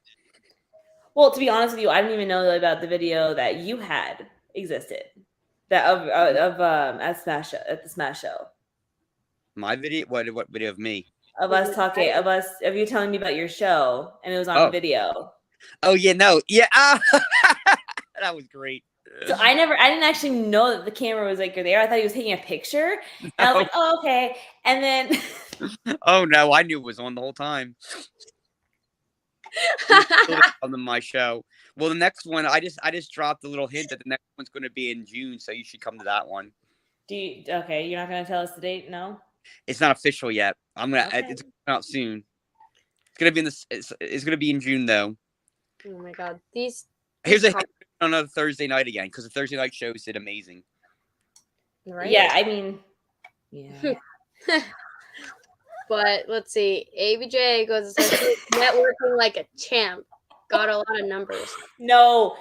B: Well, to be honest with you, I didn't even know about the video that you had existed. That at the Smash show.
C: My video? What video of me?
B: Of us talking, of you telling me about your show, and it was on video.
C: Oh yeah, no, yeah, that was great.
B: So I didn't actually know that the camera was like there. I thought he was taking a picture, and I was like, oh, okay. And then,
C: oh no, I knew it was on the whole time. On my show. Well, the next one, I just dropped a little hint that the next one's going to be in June, so you should come to that one.
B: Okay, you're not going to tell us the date? No,
C: it's not official yet. It's coming out soon. It's going to be it's going to be in June though.
A: Oh my god,
C: here's a hint on a Thursday night again, because the Thursday night shows did amazing.
A: Right?
B: Yeah, I mean, yeah.
A: But let's see. ABJ goes networking like a champ. Got a lot of numbers.
B: No,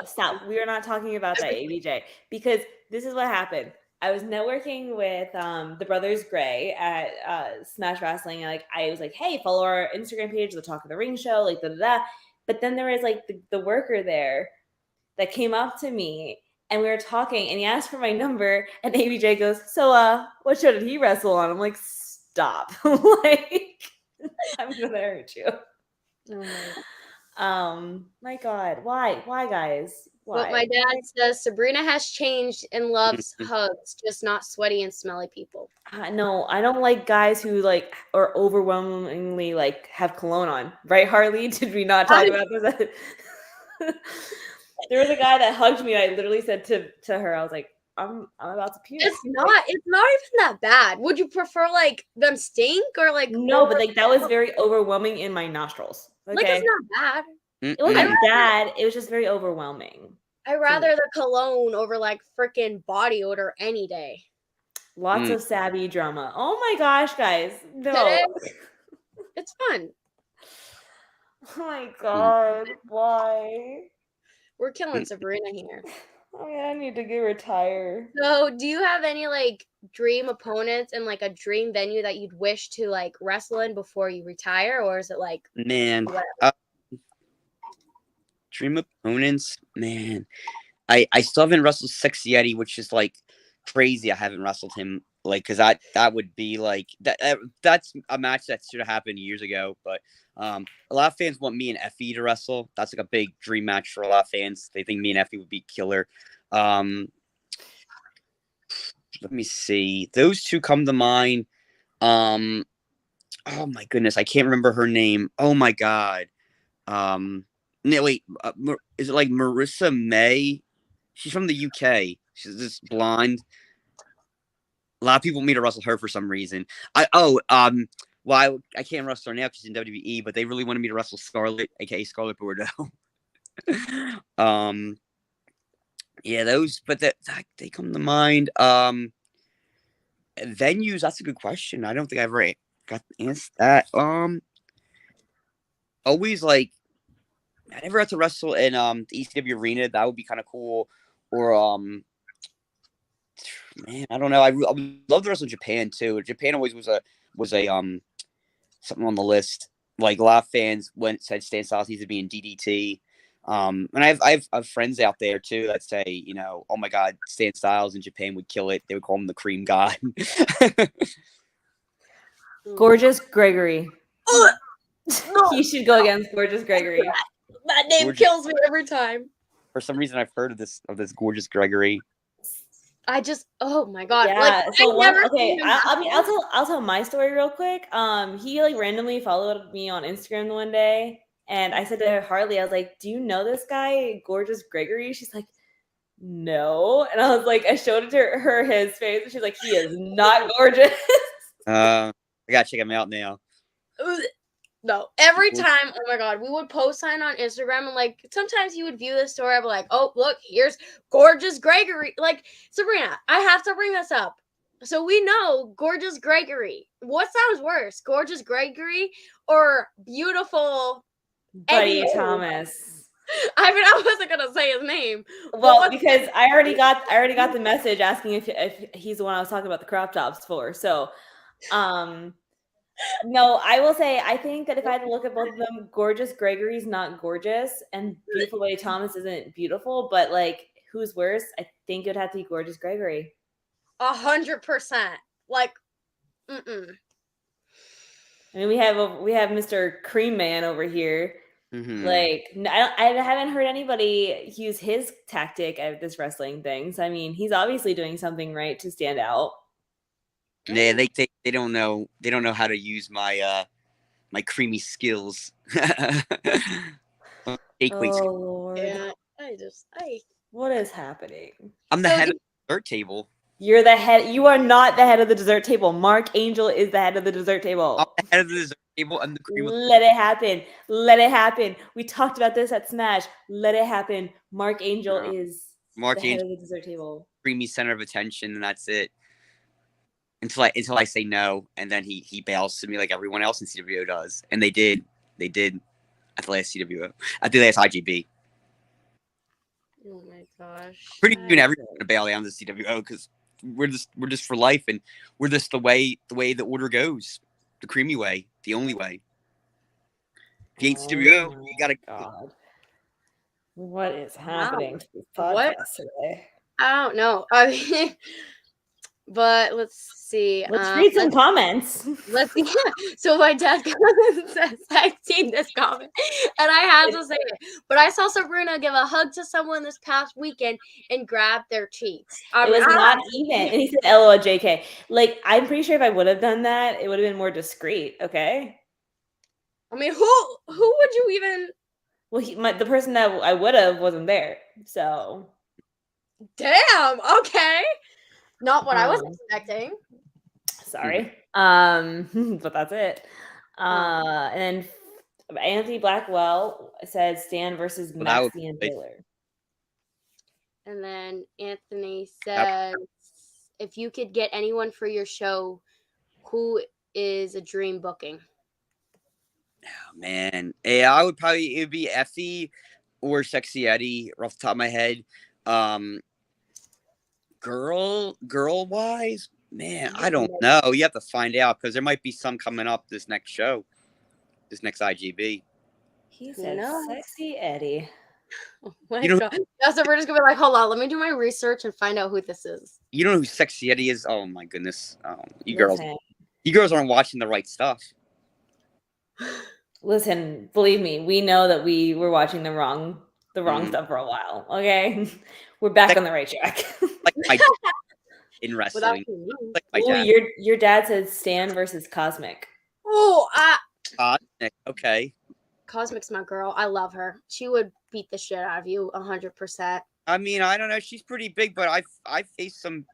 B: stop. We are not talking about that, ABJ, because this is what happened. I was networking with the Brothers Gray at Smash Wrestling, and like I was like, hey, follow our Instagram page, the Talk of the Ring show, like da. But then there was like the worker there that came up to me, and we were talking, and he asked for my number, and ABJ goes, so what show did he wrestle on? I'm like, stop. Like, I'm gonna hurt you. My god, why guys? Why?
A: What my dad says, Sabrina has changed and loves hugs, just not sweaty and smelly people.
B: No, I don't like guys who like are overwhelmingly like have cologne on, right, Harley? Did we not talk about this? There was a guy that hugged me, and I literally said to her, I was like, I'm about to puke.
A: It's not even that bad. Would you prefer like them stink or like
B: no? But like that was very overwhelming in my nostrils. Okay?
A: Like it's not bad.
B: It wasn't bad. It was just very overwhelming.
A: I'd rather the cologne over like freaking body odor any day.
B: Lots of savvy drama. Oh my gosh, guys. No.
A: It's fun.
B: Oh my god. Why?
A: We're killing Sabrina here.
B: Oh yeah, I need to get retire.
A: So, do you have any like dream opponents and like a dream venue that you'd wish to like wrestle in before you retire, or is it like
C: Man,
A: what?
C: dream opponents, man. I still haven't wrestled Sexy Eddie, which is like crazy. I haven't wrestled him like because that would be like that's a match that should have happened years ago. But a lot of fans want me and Effie to wrestle. That's like a big dream match for a lot of fans. They think me and Effie would be killer. Um, let me see. Those two come to mind. Um, oh my goodness, I can't remember her name. Oh my god. No, wait. Is it like Marissa May? She's from the UK. She's just blonde. A lot of people want me to wrestle her for some reason. Well, I can't wrestle her now because she's in WWE, but they really wanted me to wrestle Scarlett, aka Scarlett Bordeaux. Yeah, those, but that they come to mind. Venues. That's a good question. I don't think I've ever got to answer that. Always like I never had to wrestle in the ECW arena. That would be kind of cool. Or man, I don't know. I would love to wrestle in Japan too. Japan always was a something on the list. Like a lot of fans said Stan Styles needs to be in DDT. And I have friends out there too that say, you know, oh my God, Stan Styles in Japan would kill it. They would call him the Cream God.
B: Gorgeous Gregory. He should go against Gorgeous Gregory.
A: That name kills me every time.
C: For some reason, I've heard of this Gorgeous Gregory.
A: I just, oh my god!
B: Yeah.
A: Like,
B: So I'll tell my story real quick. He like randomly followed me on Instagram one day, and I said to Harley, I was like, "Do you know this guy, Gorgeous Gregory?" She's like, "No," and I was like, I showed it to her his face, and she's like, "He is not gorgeous."
C: I gotta check him out now.
A: No, every time, oh my god, we would post sign on Instagram and like sometimes he would view the story. I'd be like, oh, look, here's Gorgeous Gregory. Like, Sabrina, I have to bring this up. So we know Gorgeous Gregory. What sounds worse, Gorgeous Gregory or Beautiful
B: Buddy Thomas?
A: I mean, I wasn't gonna say his name.
B: Well, because I already got the message asking if he's the one I was talking about the crop tops for. So, no, I will say I think that if I had to look at both of them, Gorgeous Gregory's not gorgeous, and Beautiful Buddy Thomas isn't beautiful. But like, who's worse? I think it would have to be Gorgeous Gregory.
A: 100%. Like,
B: I mean, we have Mr. Cream Man over here.
C: Mm-hmm.
B: Like, I haven't heard anybody use his tactic at this wrestling thing. So I mean, he's obviously doing something right to stand out.
C: Yeah, they don't know how to use my my creamy skills.
B: Lord.
A: Yeah,
B: What is happening?
C: I'm the head of the dessert table.
B: You're the head. You are not the head of the dessert table. Mark Angel is the head of the dessert table.
C: I'm the head of the dessert table. I'm the cream.
B: Let it happen. Let it happen. We talked about this at Smash. Let it happen. Mark Angel is the head of the dessert table.
C: Creamy center of attention, and that's it. Until I say no, and then he bails to me like everyone else in CWO does, and they did at the last CWO, at the last IGB.
A: Oh my gosh!
C: Pretty soon everyone's gonna bail down the CWO because we're just for life, and we're just the way the order goes, the creamy way, the only way. If you ain't CWO, you gotta.
B: God. What is happening to this podcast today?
A: I don't know. I mean. But let's see.
B: Let's read some comments.
A: Let's see. So my dad says, I've seen this comment, and I have to say it. But I saw Sabrina give a hug to someone this past weekend and grab their cheeks.
B: It was not even. And he said, "LOL, JK." Like, I'm pretty sure if I would have done that, it would have been more discreet. Okay.
A: I mean, who would you even?
B: Well, the person that I would have wasn't there. So.
A: Damn. Okay. Not what I was expecting.
B: Sorry. But that's it. And Anthony Blackwell said Stan versus Maxie and Taylor.
A: And then Anthony says, if you could get anyone for your show, who is a dream booking?
C: Oh man. Yeah, it would be Effie or Sexy Eddie off the top of my head. Um, girl wise, man, I don't know. You have to find out because there might be some coming up this next show, this next IGB.
B: He
A: Who
B: said,
A: knows?
B: "Sexy Eddie."
A: Oh my
C: You know,
A: god. Yeah, so we're just gonna be like, hold on, let me do my research and find out who this is.
C: you know who Sexy Eddie is? Oh my goodness,
B: Listen,
C: you girls aren't watching the right stuff.
B: listen. Believe me, we know that we were watching the wrong
C: Mhm.
B: stuff for a while. Okay, we're back on the right track.
C: Like my dad in
A: Without
C: wrestling,
A: you.
C: like my
B: Ooh,
C: dad.
B: your dad said Stan versus Cosmic.
A: Oh,
C: Okay.
A: Cosmic's my girl. I love her. She would beat the shit out of you 100%.
C: I mean, I don't know. She's pretty big, but I faced some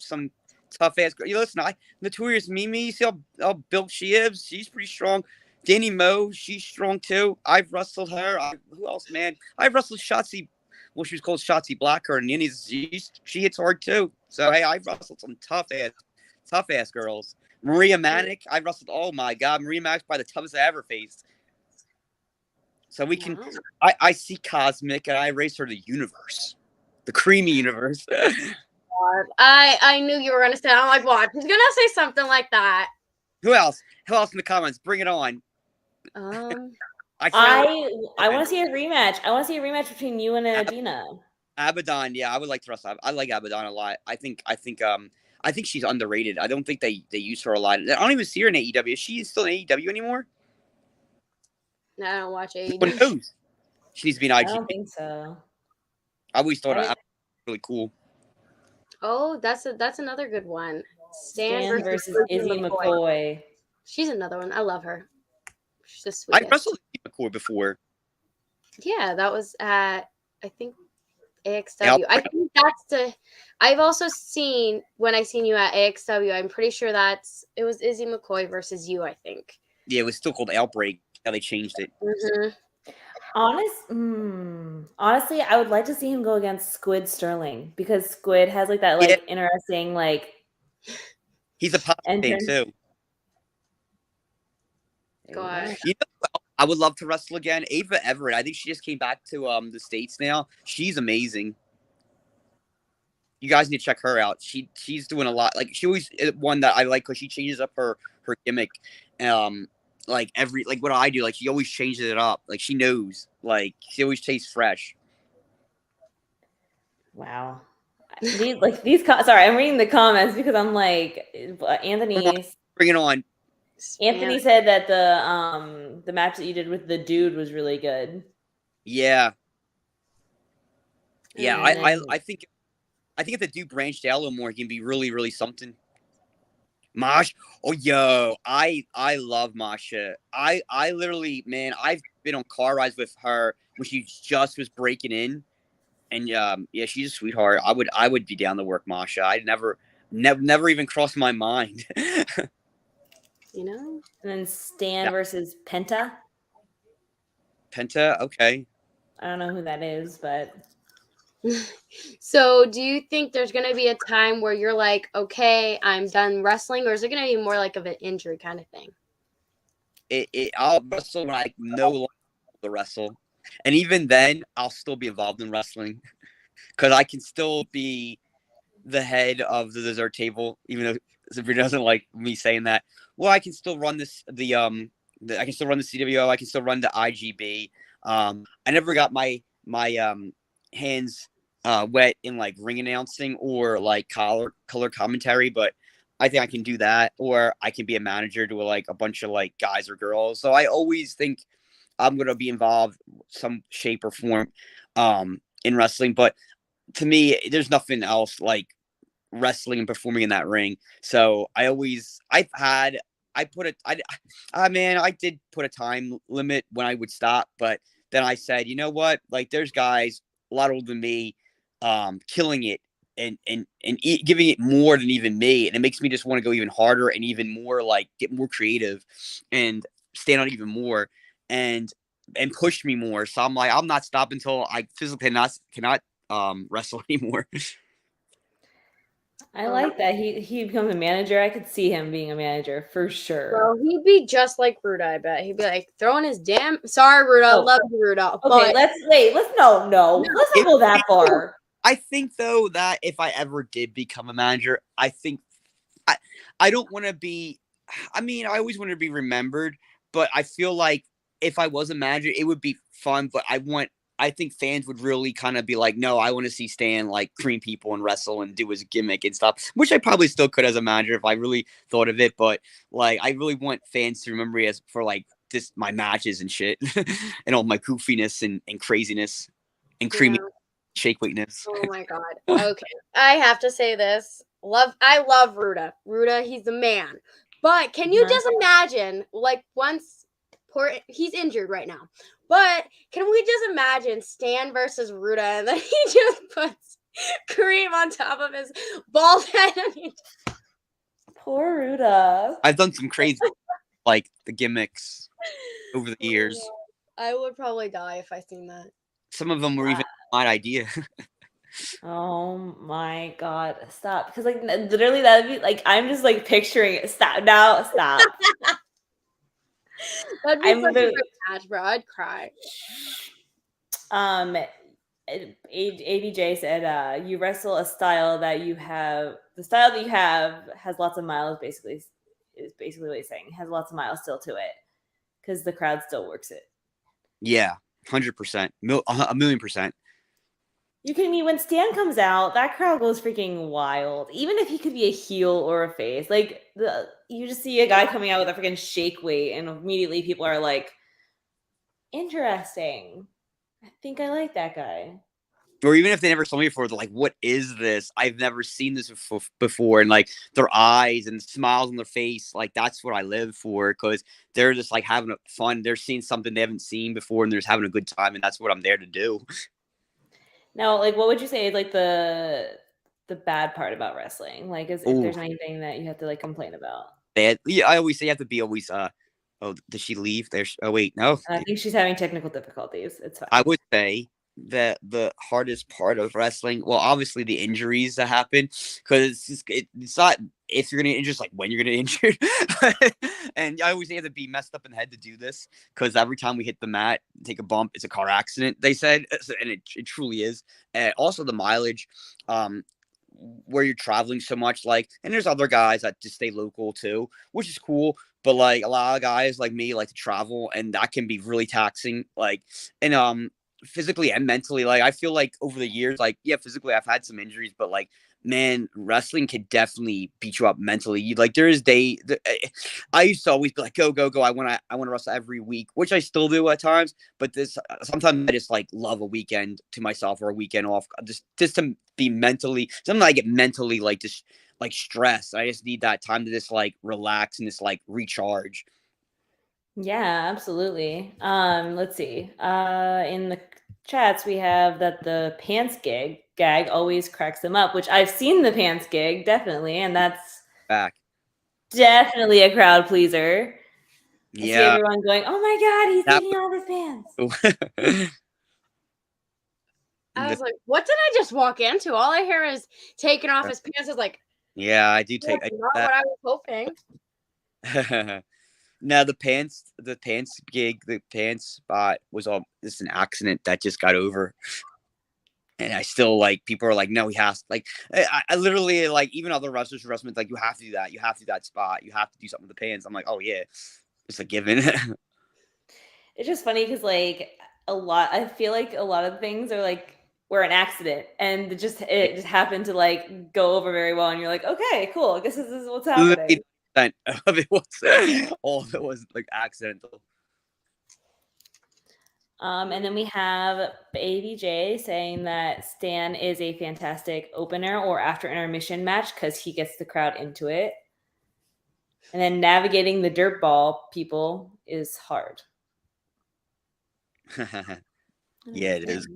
C: tough ass. You listen, Notorious Mimi. You see how built she is. She's pretty strong. Danny Moe, she's strong too. I've wrestled her. Who else, man? I've wrestled Shotzi. Well, she was called Shotzi Blackheart, and the Indies. She hits hard too. So hey, I've wrestled some tough ass girls. Maria Manic. I've wrestled. Oh my God, Maria Manic's probably the toughest I ever faced. So we can.
A: Wow.
C: I see Cosmic, and I race her to the universe. The creamy universe.
A: I knew you were gonna say. I'm like, what? He's gonna say something like that.
C: Who else? Who else in the comments? Bring it on.
B: I want to see a rematch. I want to see a rematch between you and Adina.
C: Abaddon, yeah, I would like to wrestle. I like Abaddon a lot. I think she's underrated. I don't think they use her a lot. I don't even see her in AEW. Is she still in AEW anymore?
A: No, I don't watch
C: Who
A: AEW.
C: knows? She needs to be an
B: I
C: IG.
B: don't think so.
C: I always thought that really cool.
A: Oh, that's another good one.
B: Stan versus Izzy McCoy.
A: She's another one. I love her. She's the
C: I
A: sweetest.
C: wrestled Izzy McCoy before.
A: Yeah, that was at I think AXW. I think that's the. I've also seen when I seen you at AXW. I'm pretty sure it was Izzy McCoy versus you. I think.
C: Yeah, it was still called Outbreak. How they changed it.
A: Mm-hmm.
B: Honestly, I would like to see him go against Squid Sterling because Squid has like that interesting
C: He's a pop fan too.
A: God.
C: You know, I would love to wrestle again. Ava Everett. I think she just came back to the States now. She's amazing. You guys need to check her out. She's doing a lot. Like she always one that I like because she changes up her gimmick. Like what I do. Like she always changes it up. Like she knows. Like she always tastes fresh.
B: Wow. Sorry, I'm reading the comments because I'm like Anthony.
C: Bring it on.
B: Anthony said that the match that you did with the dude was really good.
C: Yeah. Yeah, I think if the dude branched out a little more, he can be really, really something. Mosh, oh yo, I love Masha. I literally, man, I've been on car rides with her when she just was breaking in, and yeah, she's a sweetheart. I would be down to work Masha. I never even crossed my mind.
A: You know.
B: And then Stan versus Penta.
C: Penta, okay.
B: I don't know who that is, but.
A: So, do you think there's going to be a time where you're like, okay, I'm done wrestling, or is it going to be more like of an injury kind of thing?
C: I'll wrestle when I no longer to wrestle, and even then, I'll still be involved in wrestling because I can still be the head of the dessert table, even though Sabrina doesn't like me saying that. Well, I can still run I can still run the CWO. I can still run the IGB. I never got my hands wet in like ring announcing or like color commentary, but I think I can do that, or I can be a manager to like a bunch of like guys or girls. So I always think I'm gonna be involved some shape or form in wrestling. But to me, there's nothing else like wrestling and performing in that ring. So I did put a time limit when I would stop, but then I said, you know what? Like there's guys a lot older than me, killing it and giving it more than even me. And it makes me just want to go even harder and even more like get more creative and stand out even more and push me more. So I'm like, I'm not stopping until I physically cannot wrestle anymore.
B: I like that. He becomes a manager. I could see him being a manager for sure.
A: Well, he'd be just like Ruda, I bet. He'd be like throwing his damn. Sorry, Ruda. I love you, Ruda.
B: Okay, let's not go that far.
C: I think though that if I ever did become a manager, I think I I don't want to be. I mean, I always want to be remembered, but I feel like if I was a manager, it would be fun. But I think fans would really kind of be like, no, I want to see Stan like cream people and wrestle and do his gimmick and stuff, which I probably still could as a manager if I really thought of it. But like, I really want fans to remember me as for like just my matches and shit and all my goofiness and craziness and
A: Yeah.
C: creamy shake weakness.
A: Oh my god. Okay. I have to say this. I love Ruda. Ruda, he's the man. But can you
B: Uh-huh.
A: just imagine, like, once he's injured right now. But can we just imagine Stan versus Ruda and then he just puts cream on top of his bald head and
B: Poor Ruda.
C: I've done some crazy like the gimmicks over the
A: Oh my
C: years.
A: God. I would probably die if I seen that.
C: Some of them were even my idea.
B: Oh my god, stop. Because like literally that would be like I'm just like picturing it. Stop now, stop.
A: That'd be
B: I'm
A: such a
B: literally
A: great match, bro. I'd cry.
B: um ABJ said you wrestle a style that you have the style that you have has lots of miles basically is basically what he's saying. It has lots of miles still to it because the crowd still works it.
C: Yeah, 100%, a million percent.
B: You kidding me? When Stan comes out, that crowd goes freaking wild. Even if he could be a heel or a face, like you just see a guy coming out with a freaking shake weight, and immediately people are like, "Interesting. I think I like that guy."
C: Or even if they never saw me before, they're like, "What is this? I've never seen this before." And like their eyes and smiles on their face, like that's what I live for because they're just like having fun. They're seeing something they haven't seen before, and they're just having a good time, and that's what I'm there to do.
B: Now, like, what would you say is like the bad part about wrestling? Like, is if
C: Oh,
B: there's anything that you have to like complain about?
C: yeah, I always say you have to be always. Oh, did she leave? There's. Oh wait, no.
B: I think she's having technical difficulties. It's fine.
C: I would say that the hardest part of wrestling, well, obviously the injuries that happen, because it's not if you're gonna get injured, it's like when you're gonna get injured. And I always say you have to be messed up in the head to do this, because every time we hit the mat, take a bump, it's a car accident. They said, and it truly is. Also, the mileage, where you're traveling so much, like, and there's other guys that just stay local too, which is cool. But like a lot of guys like me like to travel, and that can be really taxing. Like, and physically and mentally, like I feel like over the years, like yeah, physically I've had some injuries, but like man, wrestling could definitely beat you up mentally. Like there is I used to always be like go, I want to wrestle every week, which I still do at times, but this sometimes I just like love a weekend to myself or a weekend off, just to be mentally, sometimes I get mentally like just like stressed. I just need that time to just like relax and just like recharge.
B: Yeah, absolutely. Let's see. In the chats, we have that the pants gag always cracks them up, which I've seen the pants gig definitely, and that's
C: Back.
B: definitely a crowd pleaser. I see
C: Yeah.
B: everyone going, "Oh my god, he's
C: That
B: taking off his pants!"
C: was
A: I was like, what did I just walk into? All I hear is taking off his pants. I was like,
C: yeah, I do
A: that's
C: take I
A: not what I was hoping.
C: that. Now the pants gig, the pants spot was all just an accident that just got over. And I still like people are like, no, he has like I literally like even other wrestlers wrestling like you have to do that. You have to do that spot. You have to do something with the pants. I'm like, oh yeah, it's a given.
B: It's just funny because like I feel like a lot of things are like were an accident, and it just happened to like go over very well, and you're like, okay, cool. I guess this is what's happening.
C: Literally, of it was all of it was like accidental.
B: And then we have ABJ saying that Stan is a fantastic opener or after intermission match because he gets the crowd into it. And then navigating the dirt ball people is hard.
C: Yeah, it is.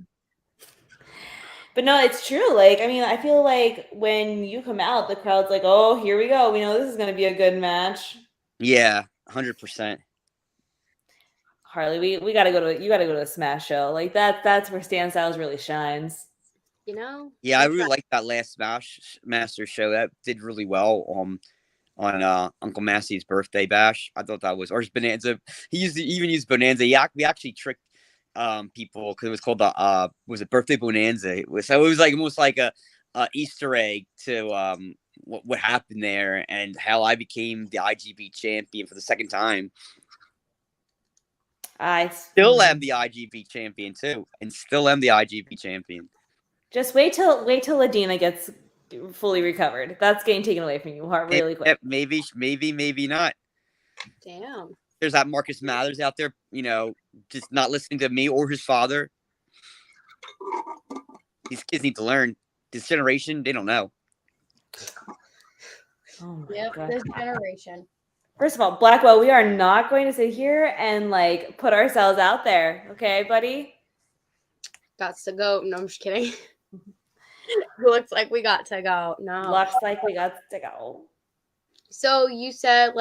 B: But no, it's true. Like, I mean, I feel like when you come out, the crowd's like, oh, here we go. We know this is going to be a good match.
C: Yeah, 100%.
B: Harley, we got to you got to go to a Smash show. Like that's where Stan Styles really shines.
A: You know?
C: Yeah, I really liked that last Smash Master show. That did really well. On Uncle Massey's birthday bash. I thought that was, or his Bonanza. He even used Bonanza. Yeah, we actually tricked people because it was called the was it Birthday Bonanza. It was like almost like a Easter egg to what happened there and how I became the IGB champion for the second time.
B: I
C: Still am the IGB champion too, and still am the IGB champion.
B: Just wait till Adina gets fully recovered. That's getting taken away from you really quick.
C: Maybe not.
A: Damn.
C: There's that Marcus Mathers out there, just not listening to me or his father. These kids need to learn. This generation, they don't know.
B: Oh my
A: Yep,
B: God.
A: this generation.
B: First of all, Blackwell, we are not going to sit here and like put ourselves out there, okay, buddy?
A: Got to go. No, I'm just kidding. Looks like we got to go. No.
B: Looks like we got to go.
A: So you said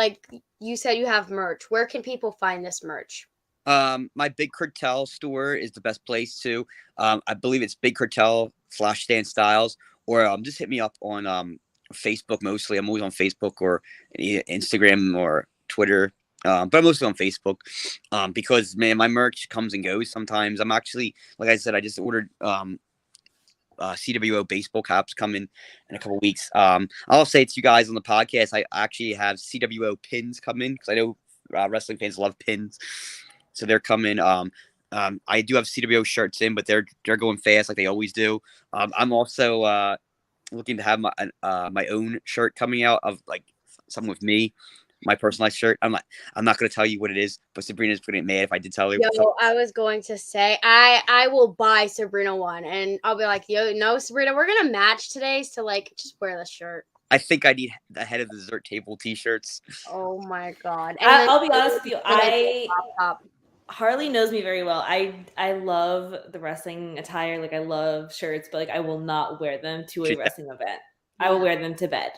A: you have merch. Where can people find this merch?
C: My Big Cartel store is the best place to. I believe it's Big Cartel /stylez, or just hit me up on Facebook mostly. I'm always on Facebook or Instagram or Twitter. But I'm mostly on Facebook because, man, my merch comes and goes sometimes. I'm actually, like I said, I just ordered CWO baseball caps coming in a couple weeks. I'll say to you guys on the podcast, I actually have CWO pins coming because I know wrestling fans love pins. So they're coming. I do have CWO shirts in, but they're going fast like they always do. I'm also looking to have my own shirt coming out of like something with me, my personalized shirt. I'm not going to tell you what it is, but Sabrina's going to get mad if I did tell you.
A: Yo, I was going to say I will buy Sabrina one, and I'll be like, yo, no, Sabrina, we're gonna match today, so like just wear this shirt.
C: I think I need the head of the dessert table T-shirts.
A: Oh my God!
B: I'll be honest with you. Harley knows me very well. I love the wrestling attire. Like I love shirts, but like I will not wear them to a wrestling event. I will wear them to bed.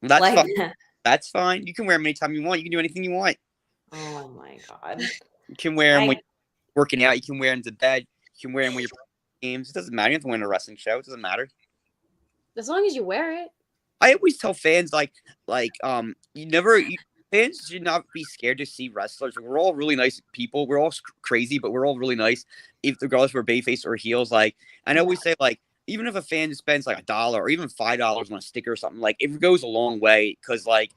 C: That's like, fine. That's fine. You can wear them anytime you want. You can do anything you want.
B: Oh my God!
C: You can wear them when you're working out. You can wear them to bed. You can wear them when you're playing games. It doesn't matter. You have to win a wrestling show. It doesn't matter.
A: As long as you wear it.
C: I always tell fans fans should not be scared to see wrestlers. We're all really nice people. We're all crazy, but we're all really nice, regardless if we're babyface or heels. Like, and I always say, like, even if a fan spends like $1 or even $5 on a sticker or something, like, it goes a long way. Because, like,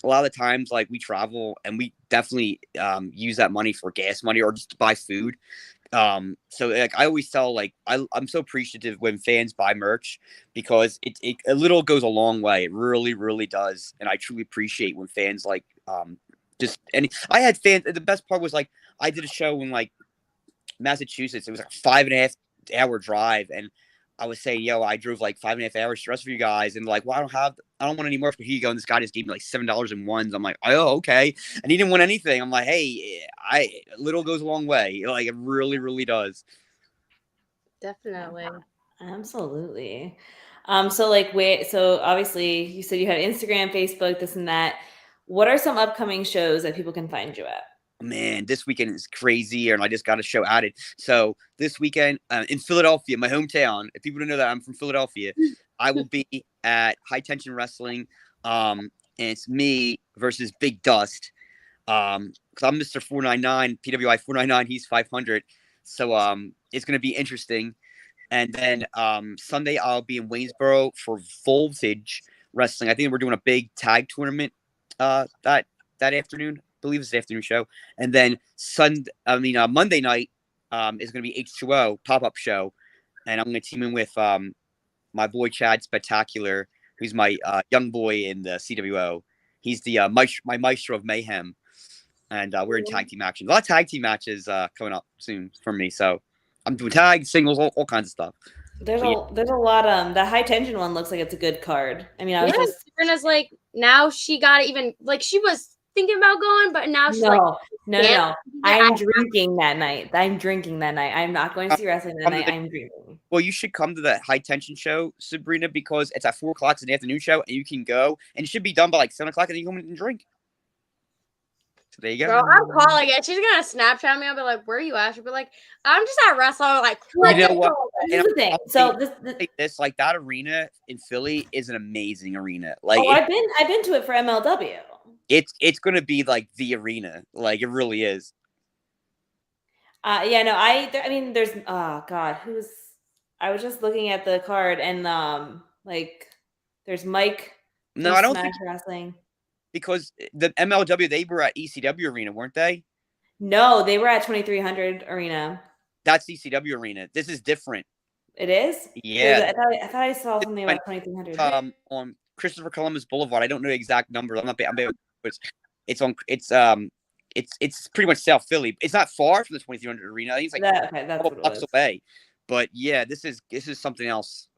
C: a lot of the times, like, we travel and we definitely use that money for gas money or just to buy food. So like I always tell, like, I'm so appreciative when fans buy merch because it a little goes a long way. It really, really does. And I truly appreciate when fans like and I had fans. The best part was like I did a show in like Massachusetts. It was like a 5.5 hour drive, and I was saying, yo, I drove like 5.5 hours to rest for you guys, and like, well, I don't want any more. But here you go. And this guy just gave me like $7 in ones. I'm like, oh, okay. And he didn't want anything. I'm like, hey, little goes a long way. Like it really, really does.
A: Definitely.
B: Absolutely. So obviously you said you had Instagram, Facebook, this and that. What are some upcoming shows that people can find you at?
C: Man, this weekend is crazy, and I just got a show added. So this weekend in Philadelphia, my hometown, if people don't know that I'm from Philadelphia, I will be at High Tension Wrestling, and it's me versus Big Dust. Because I'm Mr. 499, PWI 499, he's 500. So it's going to be interesting. And then Sunday, I'll be in Waynesboro for Voltage Wrestling. I think we're doing a big tag tournament that afternoon. I believe it's the afternoon show. And then Monday night is going to be H2O pop-up show. And I'm going to team in with my boy Chad Spectacular, who's my young boy in the CWO. He's the my maestro of mayhem. And we're in tag team action. A lot of tag team matches coming up soon for me. So I'm doing tag, singles, all kinds of stuff.
B: There's a lot. The High Tension one looks like it's a good card. I mean,
A: Sabrina's like, now she got it even, like, she was thinking about going, but now she's
B: no. I'm drinking that night. I'm not going to see wrestling that night. I'm drinking.
C: Well, you should come to the High Tension show, Sabrina, because it's at 4 o'clock. It's an afternoon show, and you can go, and it should be done by like 7 o'clock, and then you go and drink. So there you go.
A: Girl, I'm calling it. She's gonna Snapchat me. I'll be like, "Where are you at?" She'll be like, "I'm just at wrestling." I'm like,
C: you know what?
B: Here's the thing. So
C: this like that arena in Philly is an amazing arena. Like,
B: I've been to it for MLW.
C: It's gonna be like the arena. Like it really is.
B: Yeah, no, I mean, there's, oh God, I was just looking at the card and, like, there's Mike
C: No,
B: from
C: I don't
B: Smash
C: think
B: Wrestling.
C: because the MLW they were at ECW Arena, weren't they?
B: No, they were at 2300 Arena.
C: That's ECW Arena. This is different.
B: It is? Because
C: Yeah,
B: I thought I saw something about 2300.
C: on Christopher Columbus Boulevard. I don't know the exact number. I'm not. It's on. It's pretty much South Philly. It's not far from the 2300 Arena. I think it's like
B: Okay,
C: a
B: that's
C: couple
B: what it
C: blocks
B: was.
C: away. But yeah, this is something else.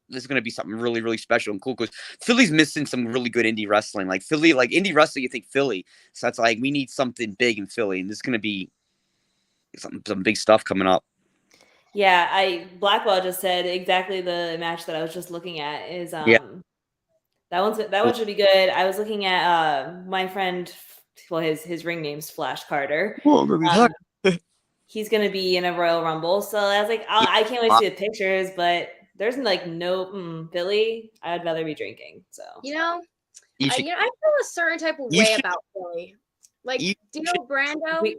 C: This is going to be something really, really special and cool because Philly's missing some really good indie wrestling. Like Philly, like indie wrestling, you think Philly. So that's like we need something big in Philly, and this is going to be some big stuff coming up.
B: Yeah, Blackwell just said exactly the match that I was just looking at is
C: Yeah.
B: that one should be good. I was looking at my friend, well, his ring name's Flash Carter.
C: Oh, I'm gonna be
B: Um,
C: hot.
B: he's gonna be in a Royal Rumble, so I was like, I can't wait to see the pictures, but there's like no Philly. I'd rather be drinking. So
A: You know,
C: You
A: I
C: should.
A: feel a certain type of
C: You
A: way
C: should.
A: about Philly. Like,
C: You
A: do you know Brando?
B: we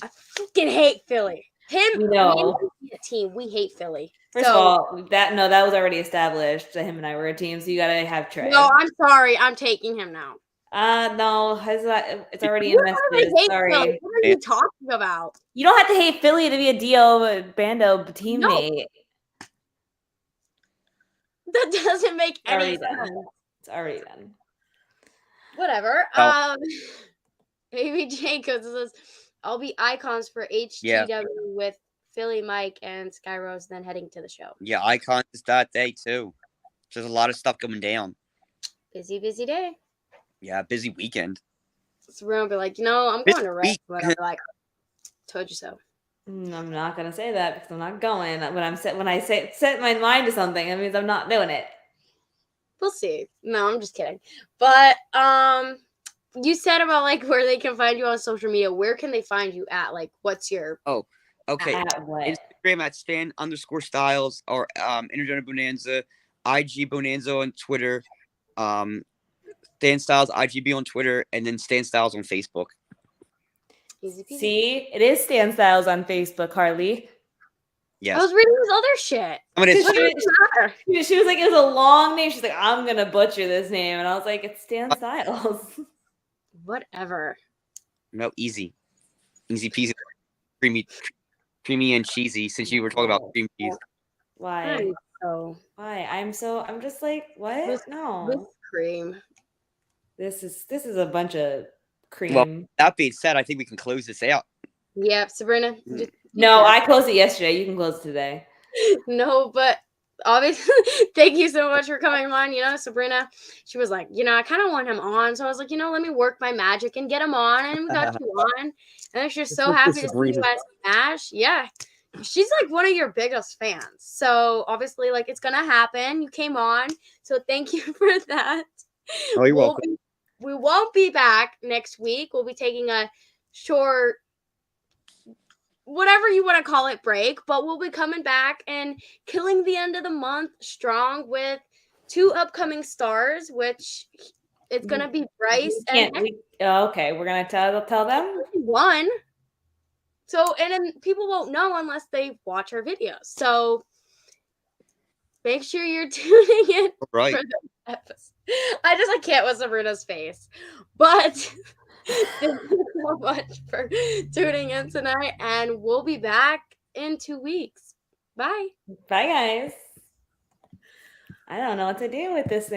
A: I fucking hate Philly.
B: we
A: Me and
B: know.
A: him be a team. We hate Philly.
B: First of all, that was already established that him and I were a team, so you gotta have Trey.
A: No, I'm sorry. I'm taking him now.
B: No, it's already
A: You
B: in
A: hate
B: messages. Sorry.
A: Philly. What are you talking about?
B: You don't have to hate Philly to be a Dio Bando teammate.
A: That doesn't make
B: It's already
A: any sense.
B: done. It's already done.
A: Whatever.
C: Oh.
A: Baby Jacobs says, I'll be icons for HGW with Philly Mike and Sky Rose, then heading to the show.
C: Yeah, icons is that day too. There's a lot of stuff going down.
A: Busy day.
C: Yeah, busy weekend.
A: So we're gonna be like, I'm going to rest. But I'm like, told you so.
B: I'm not gonna say that because I'm not going. When I set my mind to something, that means I'm not doing it.
A: We'll see. No, I'm just kidding. But you said about like where they can find you on social media. Where can they find you at? Like, what's your
C: Okay.
B: At what?
C: Instagram at Stan_Stylez or Intergender Bonanza, IG Bonanza on Twitter, Stan Styles IGB on Twitter, and then Stan Styles on Facebook.
A: easy peasy.
B: See, it is Stan Styles on Facebook, Harley.
C: Yes.
A: I was reading his other shit.
C: I mean,
A: What does it matter?
B: She was like, it was a long name. She's like, I'm gonna butcher this name, and I was like, it's Stan Styles.
A: Whatever.
C: no, easy peasy, creamy and cheesy. Since you were talking about cream cheese,
B: Why?
A: So
B: Why? I'm just like, what?
A: With
B: No.
A: cream.
B: This is a bunch of cream.
C: well, that being said, I think we can close this out.
A: Yep, Sabrina.
B: No, I closed it yesterday. You can close it today.
A: No, but obviously, thank you so much for coming on. Sabrina, she was like, I kind of want him on. So I was like, let me work my magic and get him on. And we got you on. And she's so happy to see you at Smash. Yeah. She's like one of your biggest fans. So obviously, like, it's going to happen. You came on. So thank you for that.
C: Oh, you're welcome.
A: We won't be back next week. We'll be taking a short, whatever you want to call it, break, but we'll be coming back and killing the end of the month strong with 2 upcoming stars, which it's gonna be Bryce
B: okay, we're gonna tell them
A: one. So, and then people won't know unless they watch our videos. So make sure you're tuning in
C: Right.
A: for the episode. I can't with Sabrina's face, but thank you so much for tuning in tonight, and we'll be back in 2 weeks. Bye.
B: Bye, guys. I don't know what to do with this thing.